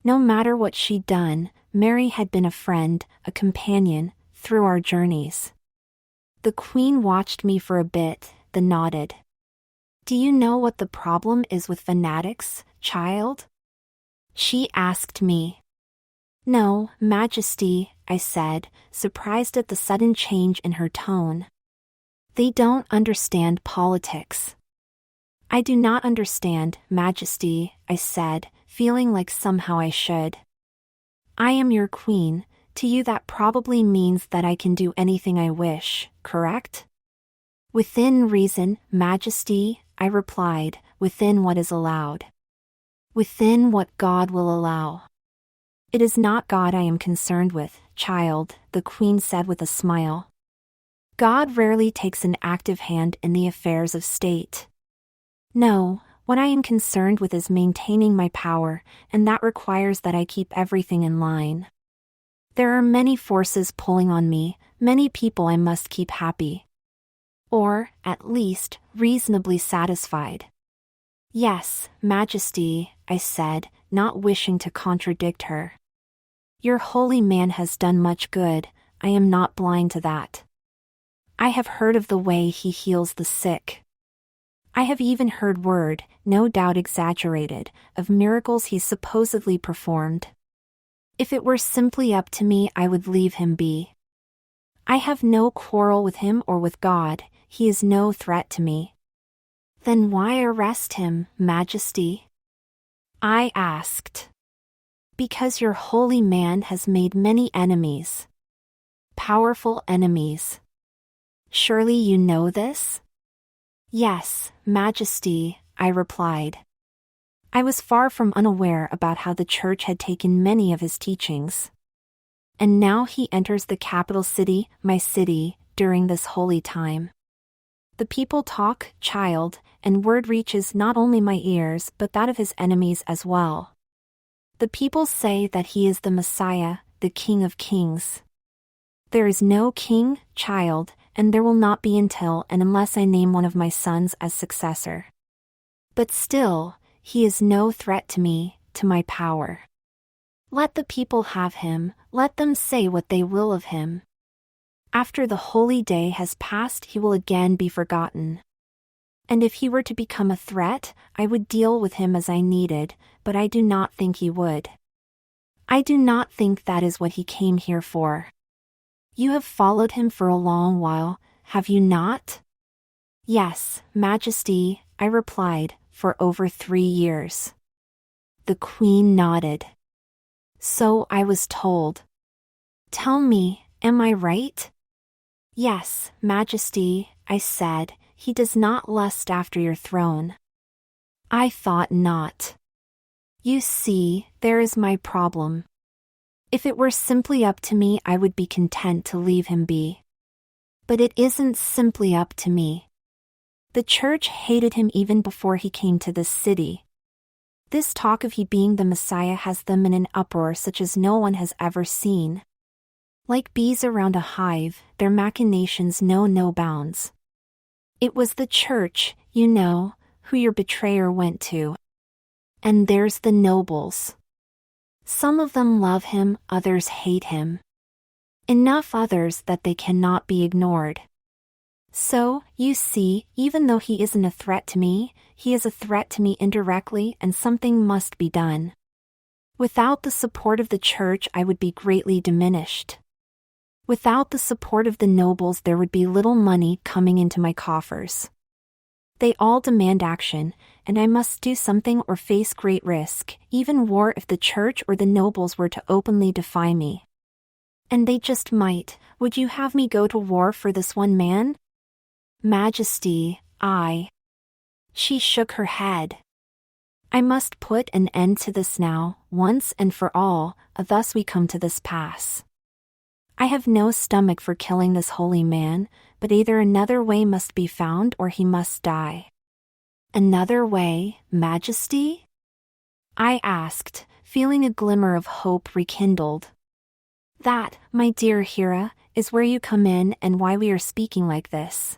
No matter what she'd done, Mary had been a friend, a companion, through our journeys. The Queen watched me for a bit, then nodded. Do you know what the problem is with fanatics, child? She asked me. No, Majesty, I said, surprised at the sudden change in her tone. They don't understand politics. I do not understand, Majesty, I said, feeling like somehow I should. I am your queen. To you that probably means that I can do anything I wish, correct? Within reason, Majesty, I replied, within what is allowed. Within what God will allow. It is not God I am concerned with, child, the Queen said with a smile. God rarely takes an active hand in the affairs of state. No, what I am concerned with is maintaining my power, and that requires that I keep everything in line. There are many forces pulling on me, many people I must keep happy. Or, at least, reasonably satisfied. Yes, Majesty, I said, not wishing to contradict her. Your holy man has done much good, I am not blind to that. I have heard of the way he heals the sick. I have even heard word, no doubt exaggerated, of miracles he supposedly performed. If it were simply up to me, I would leave him be. I have no quarrel with him or with God, he is no threat to me. Then why arrest him, Majesty? I asked. Because your holy man has made many enemies. Powerful enemies. Surely you know this? Yes, Majesty, I replied. I was far from unaware about how the Church had taken many of his teachings. And now he enters the capital city, my city, during this holy time. The people talk, child, and word reaches not only my ears but that of his enemies as well. The people say that he is the Messiah, the King of Kings. There is no king, child, and there will not be until and unless I name one of my sons as successor. But still, he is no threat to me, to my power. Let the people have him, let them say what they will of him. After the holy day has passed, he will again be forgotten. And if he were to become a threat, I would deal with him as I needed, but I do not think he would. I do not think that is what he came here for. You have followed him for a long while, have you not? Yes, Majesty, I replied, for over 3 years. The Queen nodded. So I was told. Tell me, am I right? Yes, Majesty, I said, he does not lust after your throne. I thought not. You see, there is my problem. If it were simply up to me, I would be content to leave him be. But it isn't simply up to me. The Church hated him even before he came to this city. This talk of he being the Messiah has them in an uproar such as no one has ever seen. Like bees around a hive, their machinations know no bounds. It was the Church, you know, who your betrayer went to. And there's the nobles. Some of them love him, others hate him. Enough others that they cannot be ignored. So, you see, even though he isn't a threat to me, he is a threat to me indirectly, and something must be done. Without the support of the Church, I would be greatly diminished. Without the support of the nobles, there would be little money coming into my coffers. They all demand action, and I must do something or face great risk, even war if the Church or the nobles were to openly defy me. And they just might. Would you have me go to war for this one man? Majesty, She shook her head. I must put an end to this now, once and for all, thus we come to this pass. I have no stomach for killing this holy man, but either another way must be found or he must die. Another way, Majesty? I asked, feeling a glimmer of hope rekindled. That, my dear Hera, is where you come in and why we are speaking like this.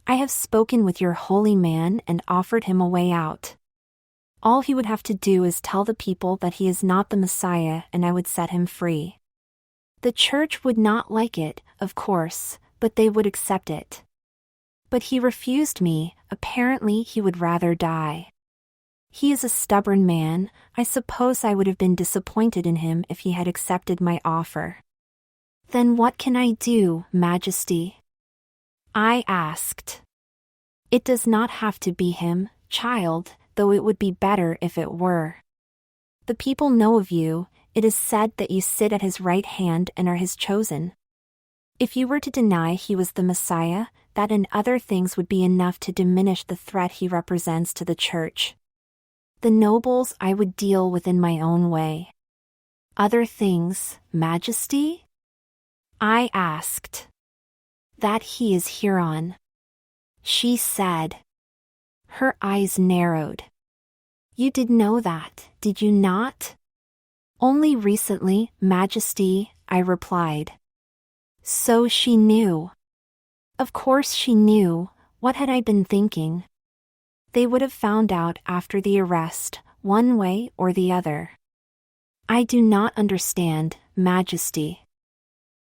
I have spoken with your holy man and offered him a way out. All he would have to do is tell the people that he is not the Messiah, and I would set him free. The church would not like it, of course, but they would accept it. But he refused me. Apparently he would rather die. He is a stubborn man. I suppose I would have been disappointed in him if he had accepted my offer. Then what can I do, Majesty? I asked. It does not have to be him, child, though it would be better if it were. The people know of you. It is said that you sit at his right hand and are his chosen. If you were to deny he was the Messiah, that and other things would be enough to diminish the threat he represents to the church. The nobles I would deal with in my own way. Other things, Majesty? I asked. That he is Huron. She said. Her eyes narrowed. You did know that, did you not? Only recently, Majesty, I replied. So she knew. Of course she knew. What had I been thinking? They would have found out after the arrest, one way or the other. I do not understand, Majesty.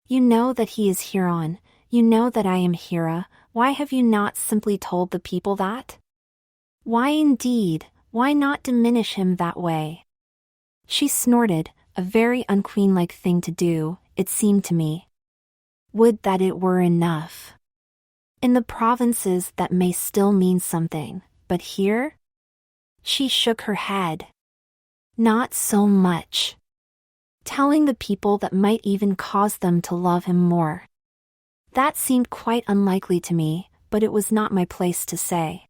You know that he is Huron. You know that I am Hera. Why have you not simply told the people that? Why indeed? Why not diminish him that way? She snorted, a very unqueen-like thing to do, it seemed to me. Would that it were enough. In the provinces that may still mean something, but here? She shook her head. Not so much. Telling the people that might even cause them to love him more. That seemed quite unlikely to me, but it was not my place to say.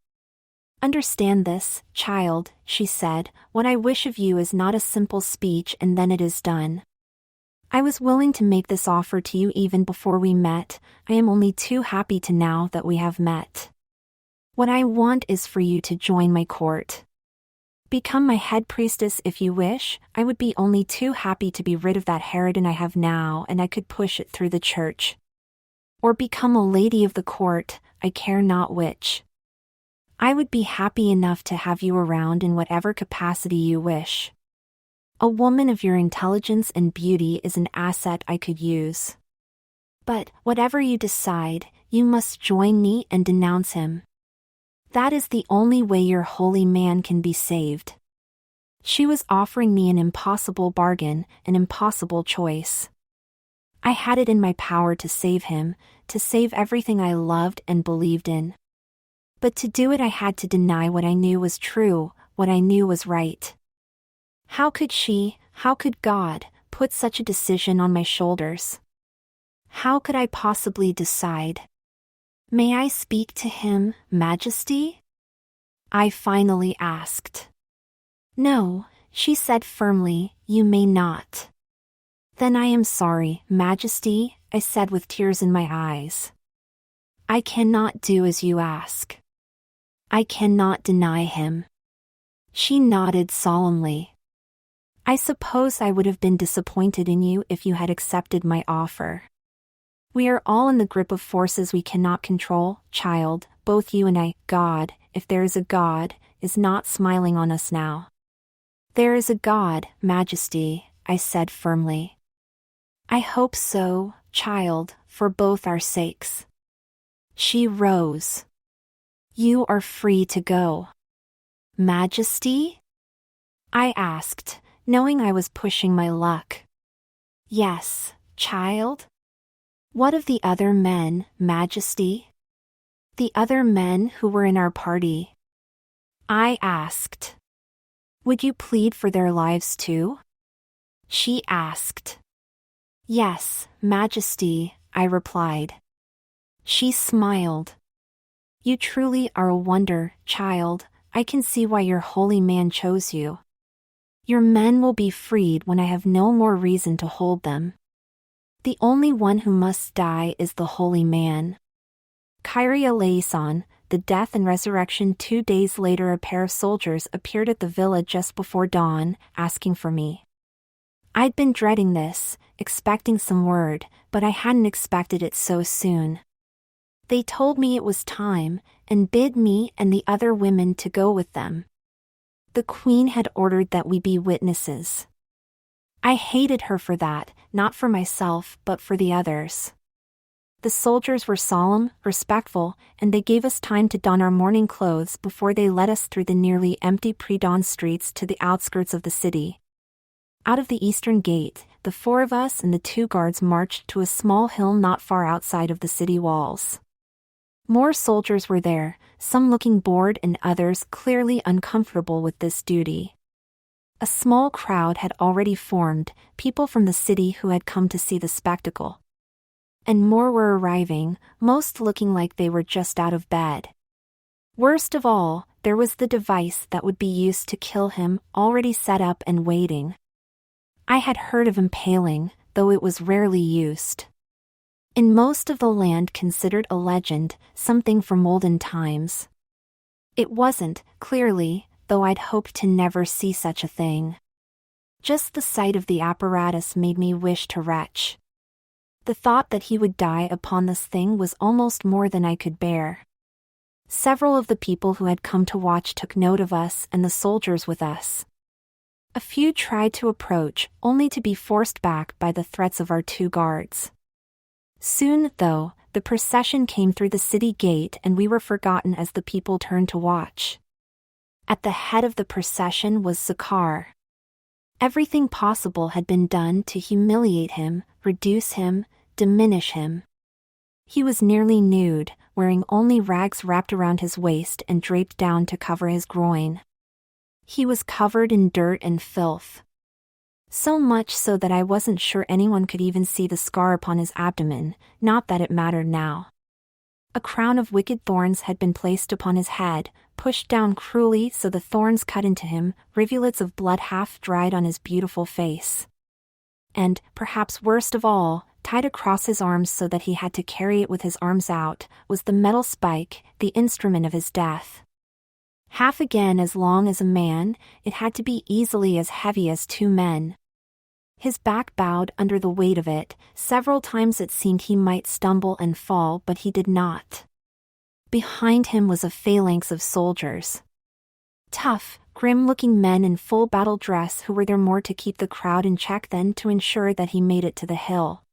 Understand this, child, she said, what I wish of you is not a simple speech and then it is done. I was willing to make this offer to you even before we met. I am only too happy to now that we have met. What I want is for you to join my court. Become my head priestess if you wish. I would be only too happy to be rid of that harridan I have now and I could push it through the church. Or become a lady of the court, I care not which. I would be happy enough to have you around in whatever capacity you wish. A woman of your intelligence and beauty is an asset I could use. But, whatever you decide, you must join me and denounce him. That is the only way your holy man can be saved. She was offering me an impossible bargain, an impossible choice. I had it in my power to save him, to save everything I loved and believed in. But to do it I had to deny what I knew was true, what I knew was right. How could she, how could God, put such a decision on my shoulders? How could I possibly decide? May I speak to him, Majesty? I finally asked. No, she said firmly, you may not. Then I am sorry, Majesty, I said with tears in my eyes. I cannot do as you ask. I cannot deny him. She nodded solemnly. I suppose I would have been disappointed in you if you had accepted my offer. We are all in the grip of forces we cannot control, child, both you and I. God, if there is a God, is not smiling on us now. There is a God, Majesty, I said firmly. I hope so, child, for both our sakes. She rose. You are free to go. Majesty? I asked, knowing I was pushing my luck. Yes, child? What of the other men, Majesty? The other men who were in our party? I asked. Would you plead for their lives too? She asked. Yes, Majesty, I replied. She smiled. You truly are a wonder, child. I can see why your holy man chose you. Your men will be freed when I have no more reason to hold them. The only one who must die is the holy man. Kyrie eleison, the death and resurrection. 2 days later a pair of soldiers appeared at the villa just before dawn, asking for me. I'd been dreading this, expecting some word, but I hadn't expected it so soon. They told me it was time, and bid me and the other women to go with them. The queen had ordered that we be witnesses. I hated her for that, not for myself but for the others. The soldiers were solemn, respectful, and they gave us time to don our mourning clothes before they led us through the nearly empty pre-dawn streets to the outskirts of the city. Out of the eastern gate, the four of us and the 2 guards marched to a small hill not far outside of the city walls. More soldiers were there, some looking bored and others clearly uncomfortable with this duty. A small crowd had already formed, people from the city who had come to see the spectacle. And more were arriving, most looking like they were just out of bed. Worst of all, there was the device that would be used to kill him, already set up and waiting. I had heard of impaling, though it was rarely used. In most of the land considered a legend, something from olden times. It wasn't, clearly, though I'd hoped to never see such a thing. Just the sight of the apparatus made me wish to retch. The thought that he would die upon this thing was almost more than I could bear. Several of the people who had come to watch took note of us and the soldiers with us. A few tried to approach, only to be forced back by the threats of our 2 guards. Soon, though, the procession came through the city gate and we were forgotten as the people turned to watch. At the head of the procession was Zakar. Everything possible had been done to humiliate him, reduce him, diminish him. He was nearly nude, wearing only rags wrapped around his waist and draped down to cover his groin. He was covered in dirt and filth. So much so that I wasn't sure anyone could even see the scar upon his abdomen, not that it mattered now. A crown of wicked thorns had been placed upon his head, pushed down cruelly so the thorns cut into him, rivulets of blood half dried on his beautiful face. And, perhaps worst of all, tied across his arms so that he had to carry it with his arms out, was the metal spike, the instrument of his death. Half again as long as a man, it had to be easily as heavy as 2 men. His back bowed under the weight of it, several times it seemed he might stumble and fall but he did not. Behind him was a phalanx of soldiers. Tough, grim-looking men in full battle dress who were there more to keep the crowd in check than to ensure that he made it to the hill.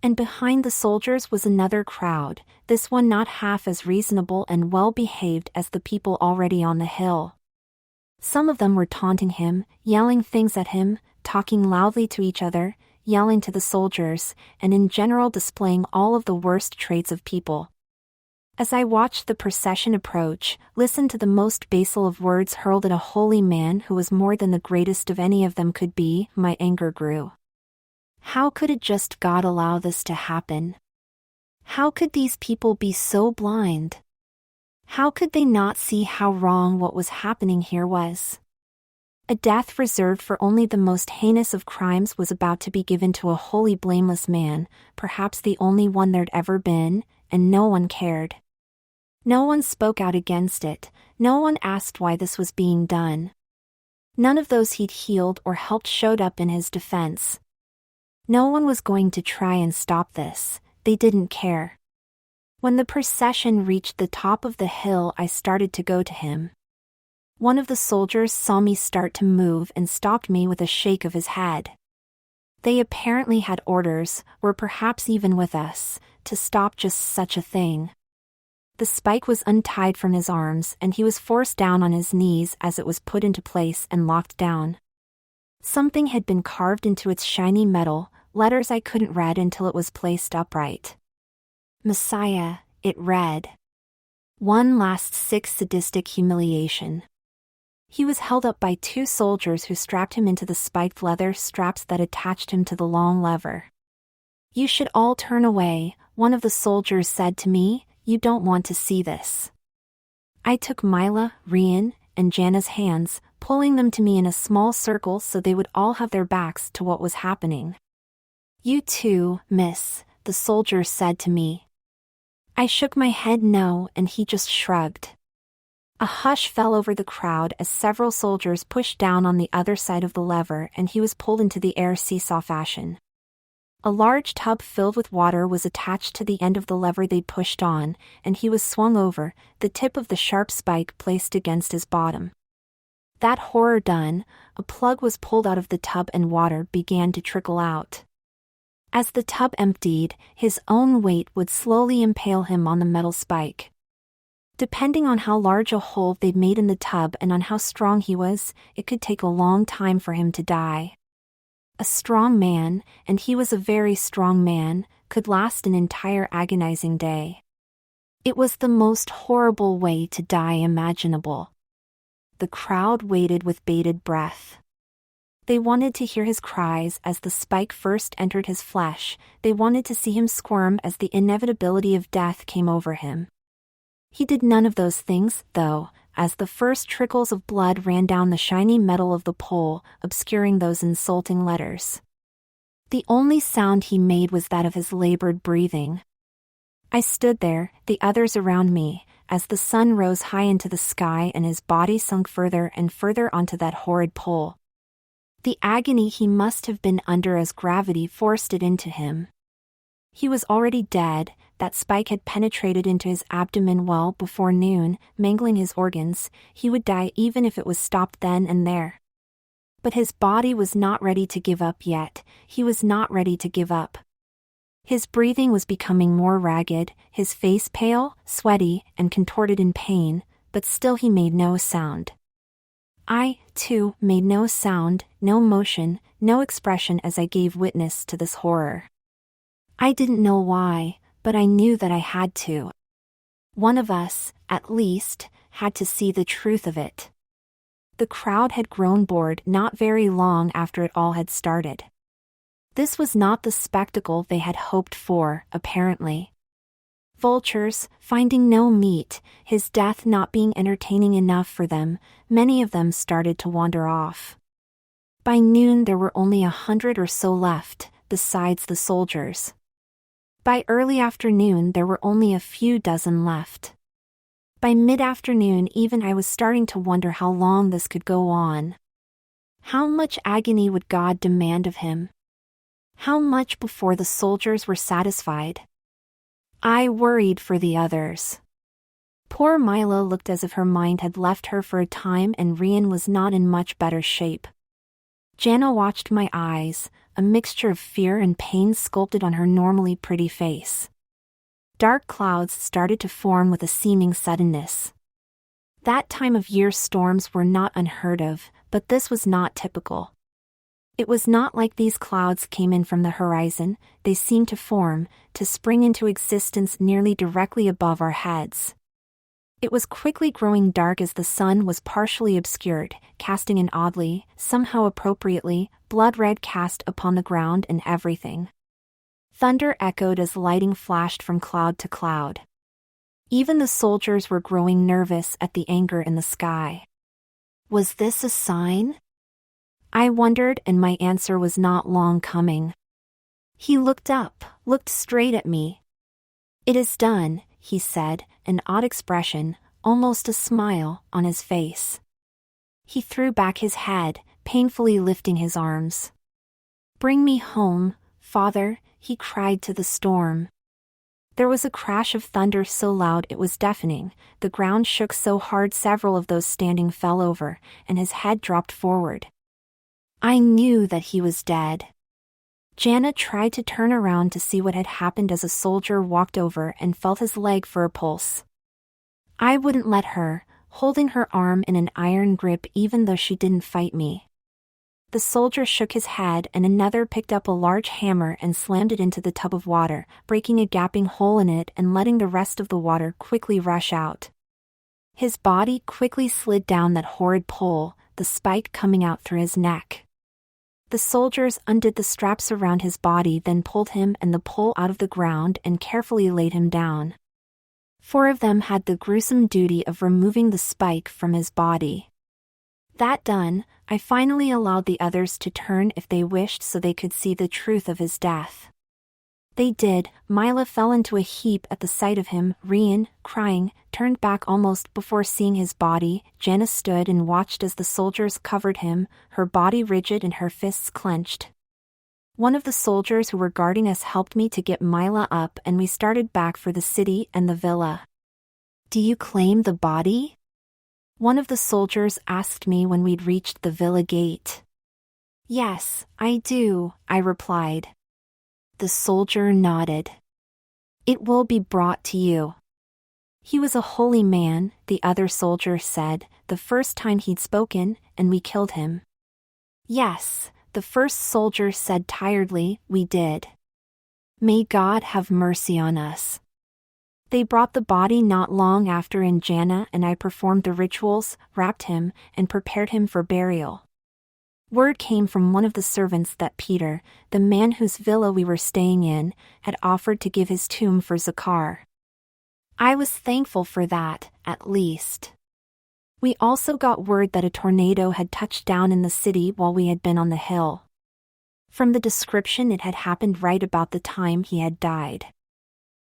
And behind the soldiers was another crowd, this one not half as reasonable and well-behaved as the people already on the hill. Some of them were taunting him, yelling things at him, talking loudly to each other, yelling to the soldiers, and in general displaying all of the worst traits of people. As I watched the procession approach, listened to the most basal of words hurled at a holy man who was more than the greatest of any of them could be, my anger grew. How could a just God allow this to happen? How could these people be so blind? How could they not see how wrong what was happening here was? A death reserved for only the most heinous of crimes was about to be given to a wholly blameless man, perhaps the only one there'd ever been, and no one cared. No one spoke out against it, no one asked why this was being done. None of those he'd healed or helped showed up in his defense. No one was going to try and stop this, they didn't care. When the procession reached the top of the hill, I started to go to him. One of the soldiers saw me start to move and stopped me with a shake of his head. They apparently had orders, or perhaps even with us, to stop just such a thing. The spike was untied from his arms and he was forced down on his knees as it was put into place and locked down. Something had been carved into its shiny metal, letters I couldn't read until it was placed upright. Messiah, it read. One last sick sadistic humiliation. He was held up by 2 soldiers who strapped him into the spiked leather straps that attached him to the long lever. You should all turn away, one of the soldiers said to me, you don't want to see this. I took Mila, Rian, and Jana's hands, pulling them to me in a small circle so they would all have their backs to what was happening. You too, miss, the soldier said to me. I shook my head no and he just shrugged. A hush fell over the crowd as several soldiers pushed down on the other side of the lever and he was pulled into the air seesaw fashion. A large tub filled with water was attached to the end of the lever they'd pushed on, and he was swung over, the tip of the sharp spike placed against his bottom. That horror done, a plug was pulled out of the tub and water began to trickle out. As the tub emptied, his own weight would slowly impale him on the metal spike. Depending on how large a hole they'd made in the tub and on how strong he was, it could take a long time for him to die. A strong man, and he was a very strong man, could last an entire agonizing day. It was the most horrible way to die imaginable. The crowd waited with bated breath. They wanted to hear his cries as the spike first entered his flesh. They wanted to see him squirm as the inevitability of death came over him. He did none of those things, though, as the first trickles of blood ran down the shiny metal of the pole, obscuring those insulting letters. The only sound he made was that of his labored breathing. I stood there, the others around me, as the sun rose high into the sky and his body sunk further and further onto that horrid pole. The agony he must have been under as gravity forced it into him. He was already dead. That spike had penetrated into his abdomen well before noon, mangling his organs. He would die even if it was stopped then and there. But his body was not ready to give up yet. He was not ready to give up. His breathing was becoming more ragged, his face pale, sweaty, and contorted in pain, but still he made no sound. I, too, made no sound, no motion, no expression as I gave witness to this horror. I didn't know why, but I knew that I had to. One of us, at least, had to see the truth of it. The crowd had grown bored not very long after it all had started. This was not the spectacle they had hoped for, apparently. Vultures, finding no meat, his death not being entertaining enough for them, many of them started to wander off. By noon there were only 100 or so left, besides the soldiers. By early afternoon there were only a few dozen left. By mid-afternoon even I was starting to wonder how long this could go on. How much agony would God demand of him? How much before the soldiers were satisfied? I worried for the others. Poor Mila looked as if her mind had left her for a time, and Rian was not in much better shape. Jana watched my eyes, a mixture of fear and pain sculpted on her normally pretty face. Dark clouds started to form with a seeming suddenness. That time of year storms were not unheard of, but this was not typical. It was not like these clouds came in from the horizon. They seemed to form, to spring into existence nearly directly above our heads. It was quickly growing dark as the sun was partially obscured, casting an oddly, somehow appropriately, blood-red cast upon the ground and everything. Thunder echoed as lighting flashed from cloud to cloud. Even the soldiers were growing nervous at the anger in the sky. Was this a sign? I wondered, and my answer was not long coming. He looked up, looked straight at me. "It is done," he said, an odd expression, almost a smile, on his face. He threw back his head, painfully lifting his arms. "Bring me home, Father," he cried to the storm. There was a crash of thunder so loud it was deafening, the ground shook so hard several of those standing fell over, and his head dropped forward. I knew that he was dead. Jana tried to turn around to see what had happened as a soldier walked over and felt his leg for a pulse. I wouldn't let her, holding her arm in an iron grip even though she didn't fight me. The soldier shook his head, and another picked up a large hammer and slammed it into the tub of water, breaking a gaping hole in it and letting the rest of the water quickly rush out. His body quickly slid down that horrid pole, the spike coming out through his neck. The soldiers undid the straps around his body, then pulled him and the pole out of the ground and carefully laid him down. 4 of them had the gruesome duty of removing the spike from his body. That done, I finally allowed the others to turn if they wished so they could see the truth of his death. They did. Mila fell into a heap at the sight of him. Rian, crying, turned back almost before seeing his body. Jana stood and watched as the soldiers covered him, her body rigid and her fists clenched. One of the soldiers who were guarding us helped me to get Mila up and we started back for the city and the villa. "Do you claim the body?" one of the soldiers asked me when we'd reached the villa gate. "Yes, I do," I replied. The soldier nodded. "It will be brought to you." "He was a holy man," the other soldier said, "the first time he'd spoken, and we killed him." "Yes," the first soldier said tiredly, "we did. May God have mercy on us." They brought the body not long after and Jana and I performed the rituals, wrapped him, and prepared him for burial. Word came from one of the servants that Peter, the man whose villa we were staying in, had offered to give his tomb for Zakar. I was thankful for that, at least. We also got word that a tornado had touched down in the city while we had been on the hill. From the description, it had happened right about the time he had died.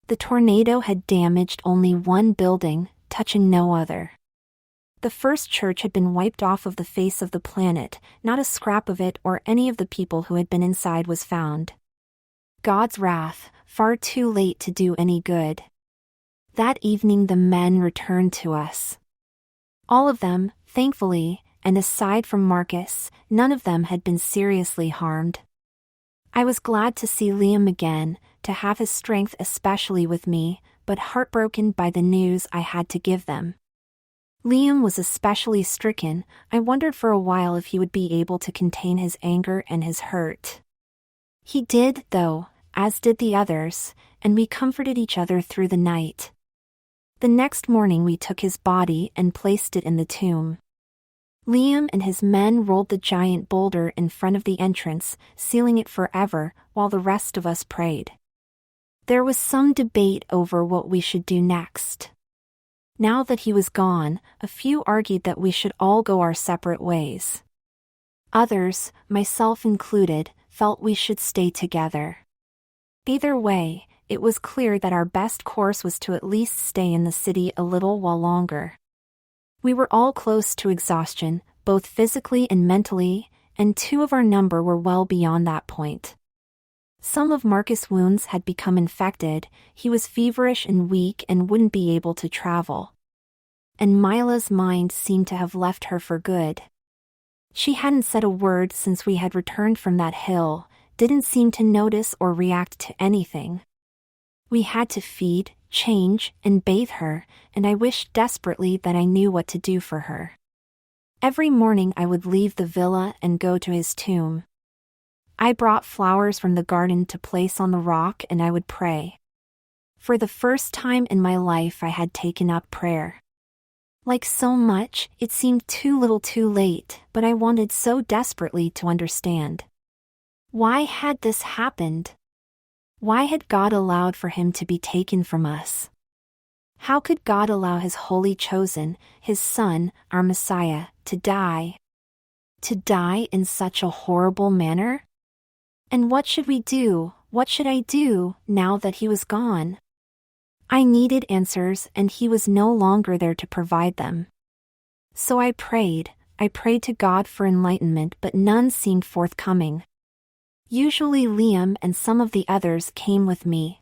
The tornado had damaged only one building, touching no other. The first church had been wiped off of the face of the planet, not a scrap of it or any of the people who had been inside was found. God's wrath, far too late to do any good. That evening the men returned to us. All of them, thankfully, and aside from Marcus, none of them had been seriously harmed. I was glad to see Liam again, to have his strength especially with me, but heartbroken by the news I had to give them. Liam was especially stricken. I wondered for a while if he would be able to contain his anger and his hurt. He did, though, as did the others, and we comforted each other through the night. The next morning we took his body and placed it in the tomb. Liam and his men rolled the giant boulder in front of the entrance, sealing it forever, while the rest of us prayed. There was some debate over what we should do next. Now that he was gone, a few argued that we should all go our separate ways. Others, myself included, felt we should stay together. Either way, it was clear that our best course was to at least stay in the city a little while longer. We were all close to exhaustion, both physically and mentally, and 2 of our number were well beyond that point. Some of Marcus' wounds had become infected, he was feverish and weak and wouldn't be able to travel. And Mila's mind seemed to have left her for good. She hadn't said a word since we had returned from that hill, didn't seem to notice or react to anything. We had to feed, change, and bathe her, and I wished desperately that I knew what to do for her. Every morning I would leave the villa and go to his tomb. I brought flowers from the garden to place on the rock and I would pray. For the first time in my life I had taken up prayer. Like so much, it seemed too little too late, but I wanted so desperately to understand. Why had this happened? Why had God allowed for him to be taken from us? How could God allow his holy chosen, his Son, our Messiah, to die? To die in such a horrible manner? And what should we do, what should I do, now that he was gone? I needed answers and he was no longer there to provide them. So I prayed to God for enlightenment but none seemed forthcoming. Usually Liam and some of the others came with me.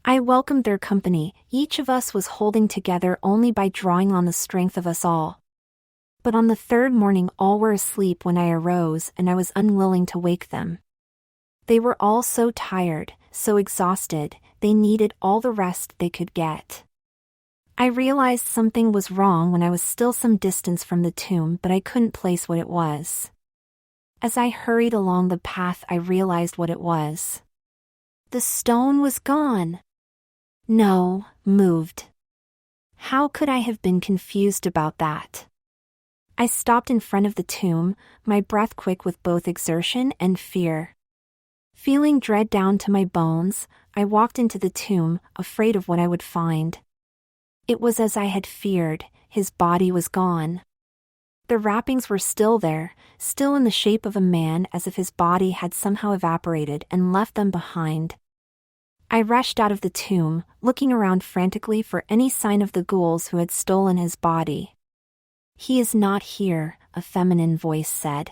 I welcomed their company, each of us was holding together only by drawing on the strength of us all. But on the 3rd morning all were asleep when I arose and I was unwilling to wake them. They were all so tired, so exhausted, they needed all the rest they could get. I realized something was wrong when I was still some distance from the tomb but I couldn't place what it was. As I hurried along the path I realized what it was. The stone was gone. No, moved. How could I have been confused about that? I stopped in front of the tomb, my breath quick with both exertion and fear. Feeling dread down to my bones, I walked into the tomb, afraid of what I would find. It was as I had feared, his body was gone. The wrappings were still there, still in the shape of a man as if his body had somehow evaporated and left them behind. I rushed out of the tomb, looking around frantically for any sign of the ghouls who had stolen his body. "He is not here," a feminine voice said.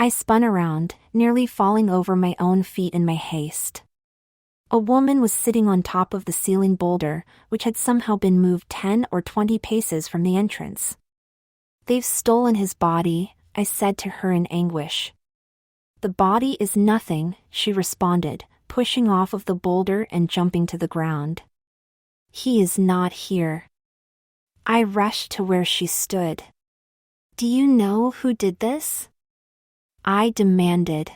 I spun around, nearly falling over my own feet in my haste. A woman was sitting on top of the ceiling boulder, which had somehow been moved 10 or 20 paces from the entrance. "They've stolen his body," I said to her in anguish. "The body is nothing," she responded, pushing off of the boulder and jumping to the ground. "He is not here." I rushed to where she stood. "Do you know who did this?" I demanded.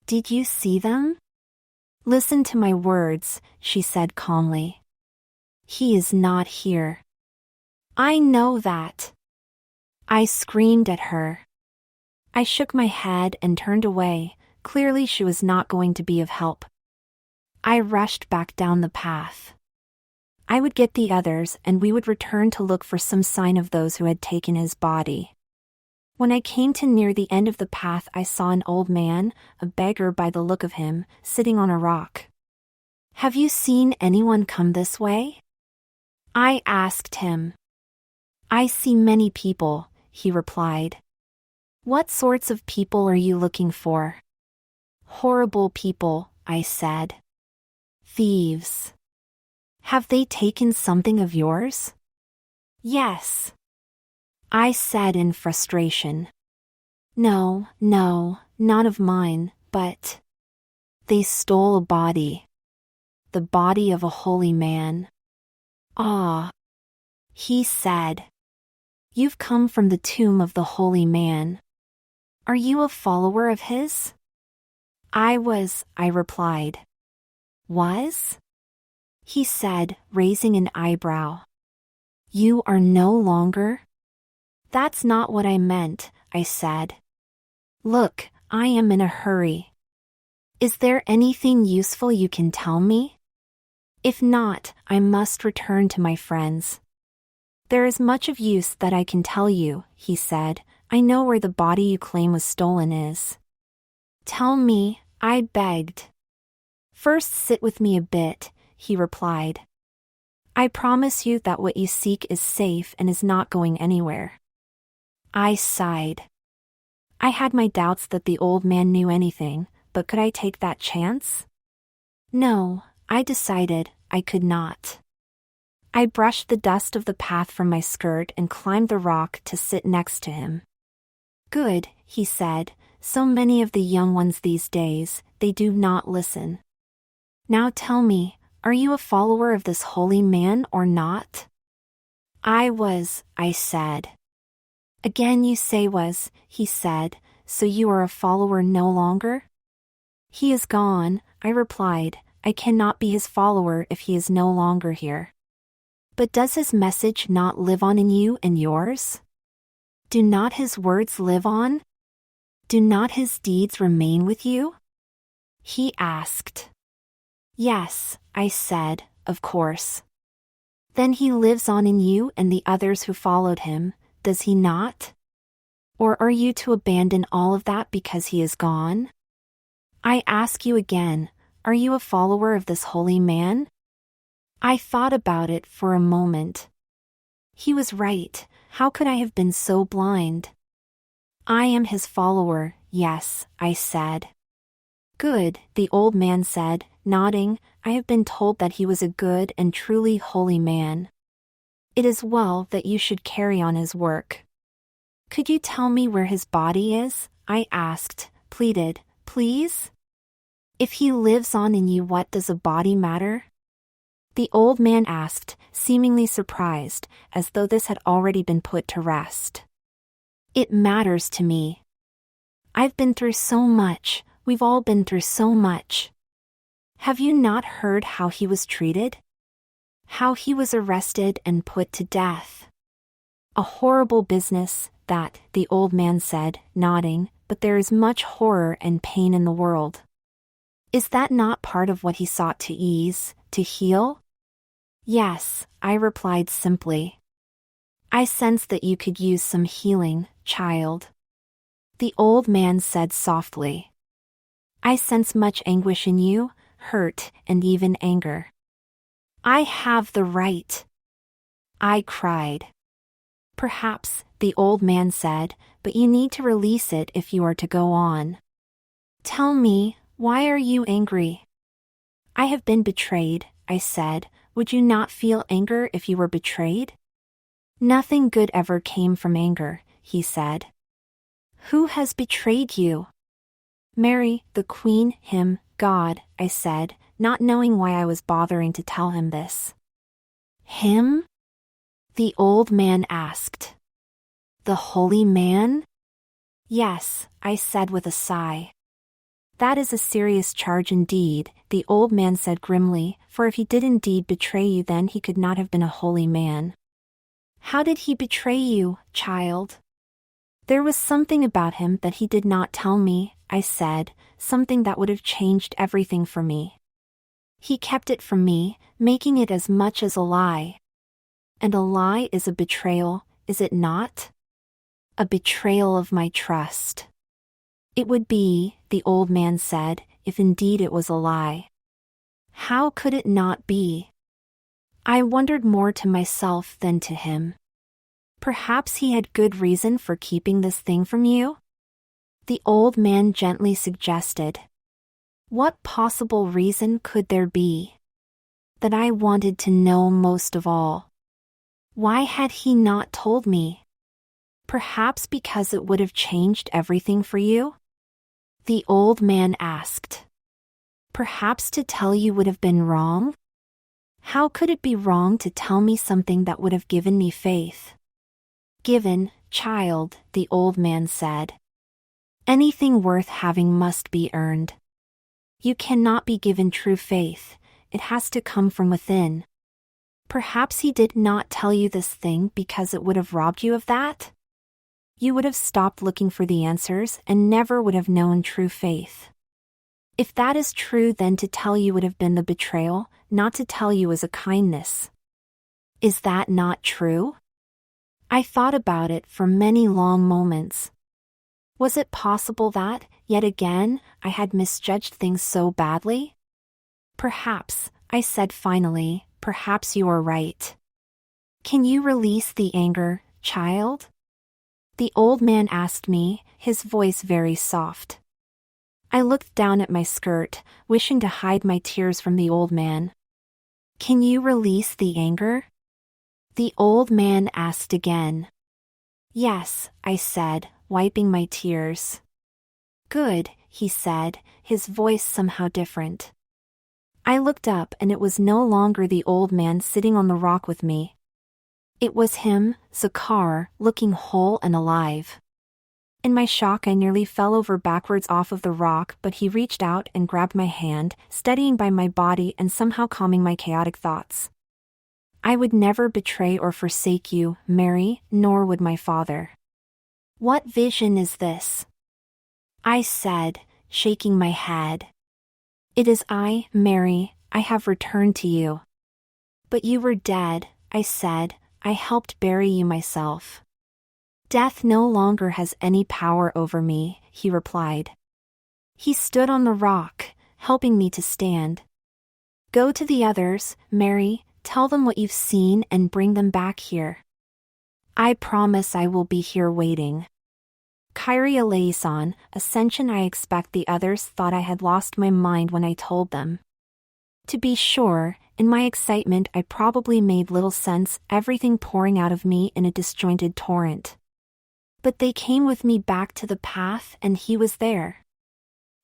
"Did you see them?" "Listen to my words," she said calmly. "He is not here." "I know that." I screamed at her. I shook my head and turned away. Clearly she was not going to be of help. I rushed back down the path. I would get the others and we would return to look for some sign of those who had taken his body. When I came to near the end of the path, I saw an old man, a beggar by the look of him, sitting on a rock. "Have you seen anyone come this way?" I asked him. "I see many people," he replied. "What sorts of people are you looking for?" "Horrible people," I said. "Thieves." "Have they taken something of yours?" "Yes," I said in frustration. No, none of mine, but they stole a body. The body of a holy man." "Ah," he said. "You've come from the tomb of the holy man. Are you a follower of his?" I replied. "Was?" he said, raising an eyebrow. "You are no longer?" "That's not what I meant," I said. "Look, I am in a hurry. Is there anything useful you can tell me? If not, I must return to my friends." "There is much of use that I can tell you," he said. "I know where the body you claim was stolen is." "Tell me," I begged. "First sit with me a bit," he replied. "I promise you that what you seek is safe and is not going anywhere." I sighed. I had my doubts that the old man knew anything, but could I take that chance? No, I decided I could not. I brushed the dust of the path from my skirt and climbed the rock to sit next to him. "Good," he said, "so many of the young ones these days, they do not listen. Now tell me, are you a follower of this holy man or not?" I said. "Again you say was," he said, "so you are a follower no longer?" "He is gone," I replied. "I cannot be his follower if he is no longer here." "But does his message not live on in you and yours? Do not his words live on? Do not his deeds remain with you?" he asked. "Yes," I said, "of course." "Then he lives on in you and the others who followed him, does he not? Or are you to abandon all of that because he is gone? I ask you again, are you a follower of this holy man?" I thought about it for a moment. He was right. How could I have been so blind? "I am his follower, yes," I said. "Good," the old man said, nodding. "I have been told that he was a good and truly holy man. It is well that you should carry on his work." "Could you tell me where his body is?" I asked, pleaded, "please? If he lives on in you, what does a body matter?" The old man asked, seemingly surprised, as though this had already been put to rest. "It matters to me. I've been through so much, we've all been through so much. Have you not heard how he was treated? How he was arrested and put to death? A horrible business, that," the old man said, nodding, "but there is much horror and pain in the world. Is that not part of what he sought to ease, to heal?" "Yes," I replied simply. "I sense that you could use some healing, child." The old man said softly. "I sense much anguish in you, hurt, and even anger." "I have the right," I cried. "Perhaps," the old man said, but you need to release it if you are to go on. Tell me, why are you angry? I have been betrayed, I said. Would you not feel anger if you were betrayed? Nothing good ever came from anger, he said. Who has betrayed you? Mary, the Queen, him, God, I said, not knowing why I was bothering to tell him this. Him? The old man asked. The holy man? Yes, I said with a sigh. That is a serious charge indeed, the old man said grimly, for if he did indeed betray you then he could not have been a holy man. How did he betray you, child? There was something about him that he did not tell me, I said, something that would have changed everything for me. He kept it from me, making it as much as a lie. And a lie is a betrayal, is it not? A betrayal of my trust. It would be, the old man said, if indeed it was a lie. How could it not be? I wondered more to myself than to him. Perhaps he had good reason for keeping this thing from you? The old man gently suggested. What possible reason could there be? That I wanted to know most of all. Why had he not told me? Perhaps because it would have changed everything for you? The old man asked. Perhaps to tell you would have been wrong? How could it be wrong to tell me something that would have given me faith? Given, child, the old man said. Anything worth having must be earned. You cannot be given true faith, it has to come from within. Perhaps he did not tell you this thing because it would have robbed you of that? You would have stopped looking for the answers and never would have known true faith. If that is true, then to tell you would have been the betrayal, not to tell you is a kindness. Is that not true? I thought about it for many long moments. Was it possible that, yet again, I had misjudged things so badly? Perhaps, I said finally, perhaps you are right. Can you release the anger, child? The old man asked me, his voice very soft. I looked down at my skirt, wishing to hide my tears from the old man. Can you release the anger? The old man asked again. Yes, I said, wiping my tears. Good, he said, his voice somehow different. I looked up and it was no longer the old man sitting on the rock with me. It was him, Zakar, looking whole and alive. In my shock I nearly fell over backwards off of the rock, but he reached out and grabbed my hand, steadying by my body and somehow calming my chaotic thoughts. I would never betray or forsake you, Mary, nor would my father. What vision is this? I said, shaking my head. It is I, Mary, I have returned to you. But you were dead, I said, I helped bury you myself. Death no longer has any power over me, he replied. He stood on the rock, helping me to stand. Go to the others, Mary, tell them what you've seen and bring them back here. I promise I will be here waiting. Kyrie eleison, Ascension. I expect the others thought I had lost my mind when I told them. To be sure, in my excitement I probably made little sense, everything pouring out of me in a disjointed torrent. But they came with me back to the path and he was there.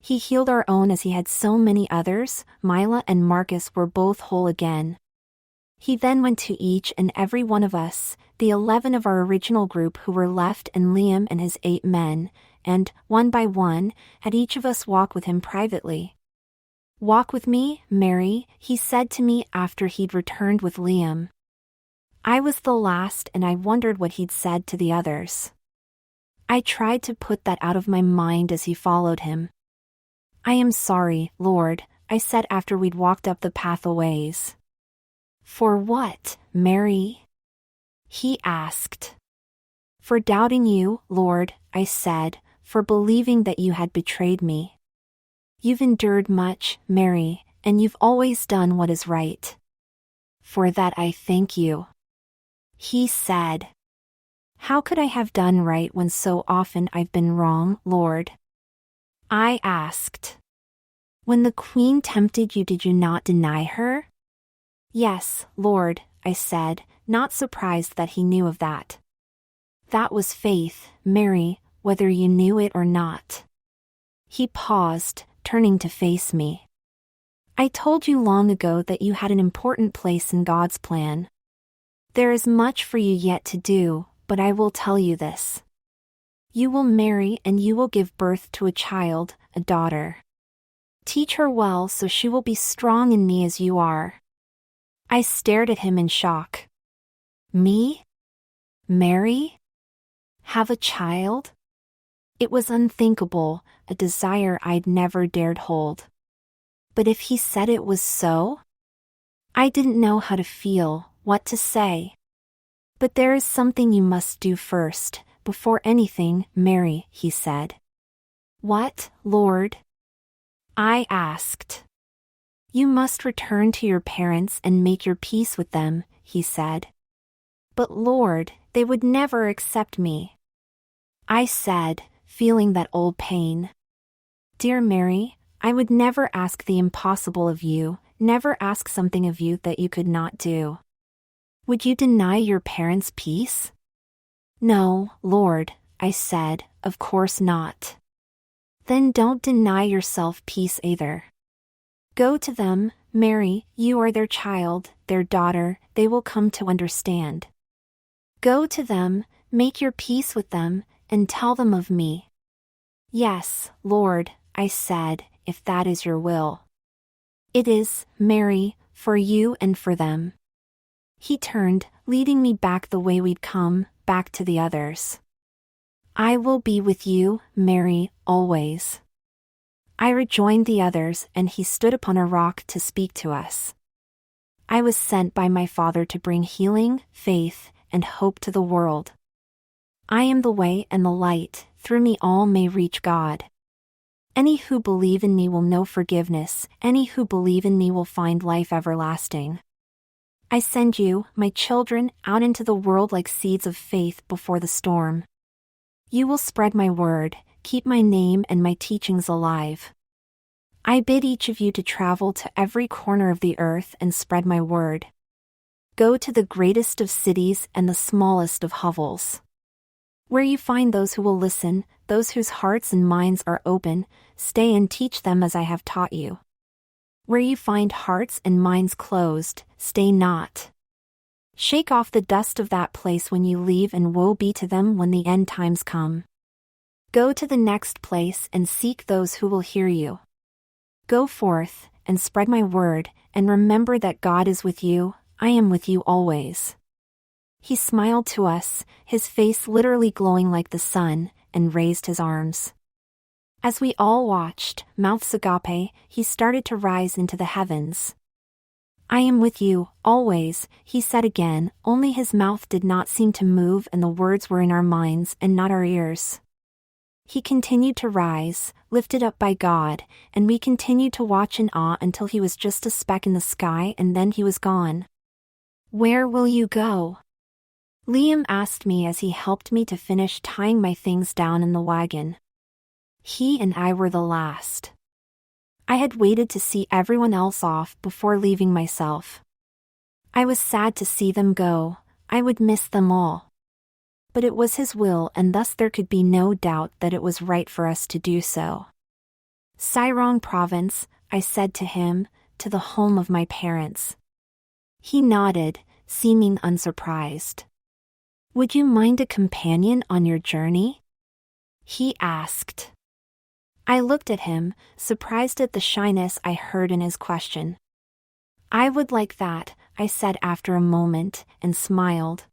He healed our own as he had so many others. Mila and Marcus were both whole again. He then went to each and every one of us, the 11 of our original group who were left and Liam and his 8 men, and, one by one, had each of us walk with him privately. Walk with me, Mary, he said to me after he'd returned with Liam. I was the last and I wondered what he'd said to the others. I tried to put that out of my mind as he followed him. I am sorry, Lord, I said after we'd walked up the path a ways. For what, Mary? He asked. For doubting you, Lord, I said, for believing that you had betrayed me. You've endured much, Mary, and you've always done what is right. For that I thank you. He said. How could I have done right when so often I've been wrong, Lord? I asked. When the queen tempted you, did you not deny her? Yes, Lord, I said, not surprised that he knew of that. That was faith, Mary, whether you knew it or not. He paused, turning to face me. I told you long ago that you had an important place in God's plan. There is much for you yet to do, but I will tell you this. You will marry and you will give birth to a child, a daughter. Teach her well so she will be strong in me as you are. I stared at him in shock. Me? Mary? Have a child? It was unthinkable, a desire I'd never dared hold. But if he said it was so? I didn't know how to feel, what to say. But there is something you must do first, before anything, Mary, he said. What, Lord? I asked. You must return to your parents and make your peace with them, he said. But Lord, they would never accept me. I said, feeling that old pain. Dear Mary, I would never ask the impossible of you, never ask something of you that you could not do. Would you deny your parents' peace? No, Lord, I said, of course not. Then don't deny yourself peace either. Go to them, Mary, you are their child, their daughter, they will come to understand. Go to them, make your peace with them, and tell them of me. Yes, Lord, I said, if that is your will. It is, Mary, for you and for them. He turned, leading me back the way we'd come, back to the others. I will be with you, Mary, always. I rejoined the others and he stood upon a rock to speak to us. I was sent by my Father to bring healing, faith, and hope to the world. I am the way and the light, through me all may reach God. Any who believe in me will know forgiveness, any who believe in me will find life everlasting. I send you, my children, out into the world like seeds of faith before the storm. You will spread my word, keep my name and my teachings alive. I bid each of you to travel to every corner of the earth and spread my word. Go to the greatest of cities and the smallest of hovels. Where you find those who will listen, those whose hearts and minds are open, stay and teach them as I have taught you. Where you find hearts and minds closed, stay not. Shake off the dust of that place when you leave, and woe be to them when the end times come. Go to the next place and seek those who will hear you. Go forth, and spread my word, and remember that God is with you, I am with you always. He smiled to us, his face literally glowing like the sun, and raised his arms. As we all watched, mouths agape, he started to rise into the heavens. I am with you, always, he said again, only his mouth did not seem to move and the words were in our minds and not our ears. He continued to rise, lifted up by God, and we continued to watch in awe until he was just a speck in the sky and then he was gone. Where will you go? Liam asked me as he helped me to finish tying my things down in the wagon. He and I were the last. I had waited to see everyone else off before leaving myself. I was sad to see them go, I would miss them all. But it was his will and thus there could be no doubt that it was right for us to do so. Sirong Province, I said to him, to the home of my parents. He nodded, seeming unsurprised. Would you mind a companion on your journey? He asked. I looked at him, surprised at the shyness I heard in his question. I would like that, I said after a moment, and smiled.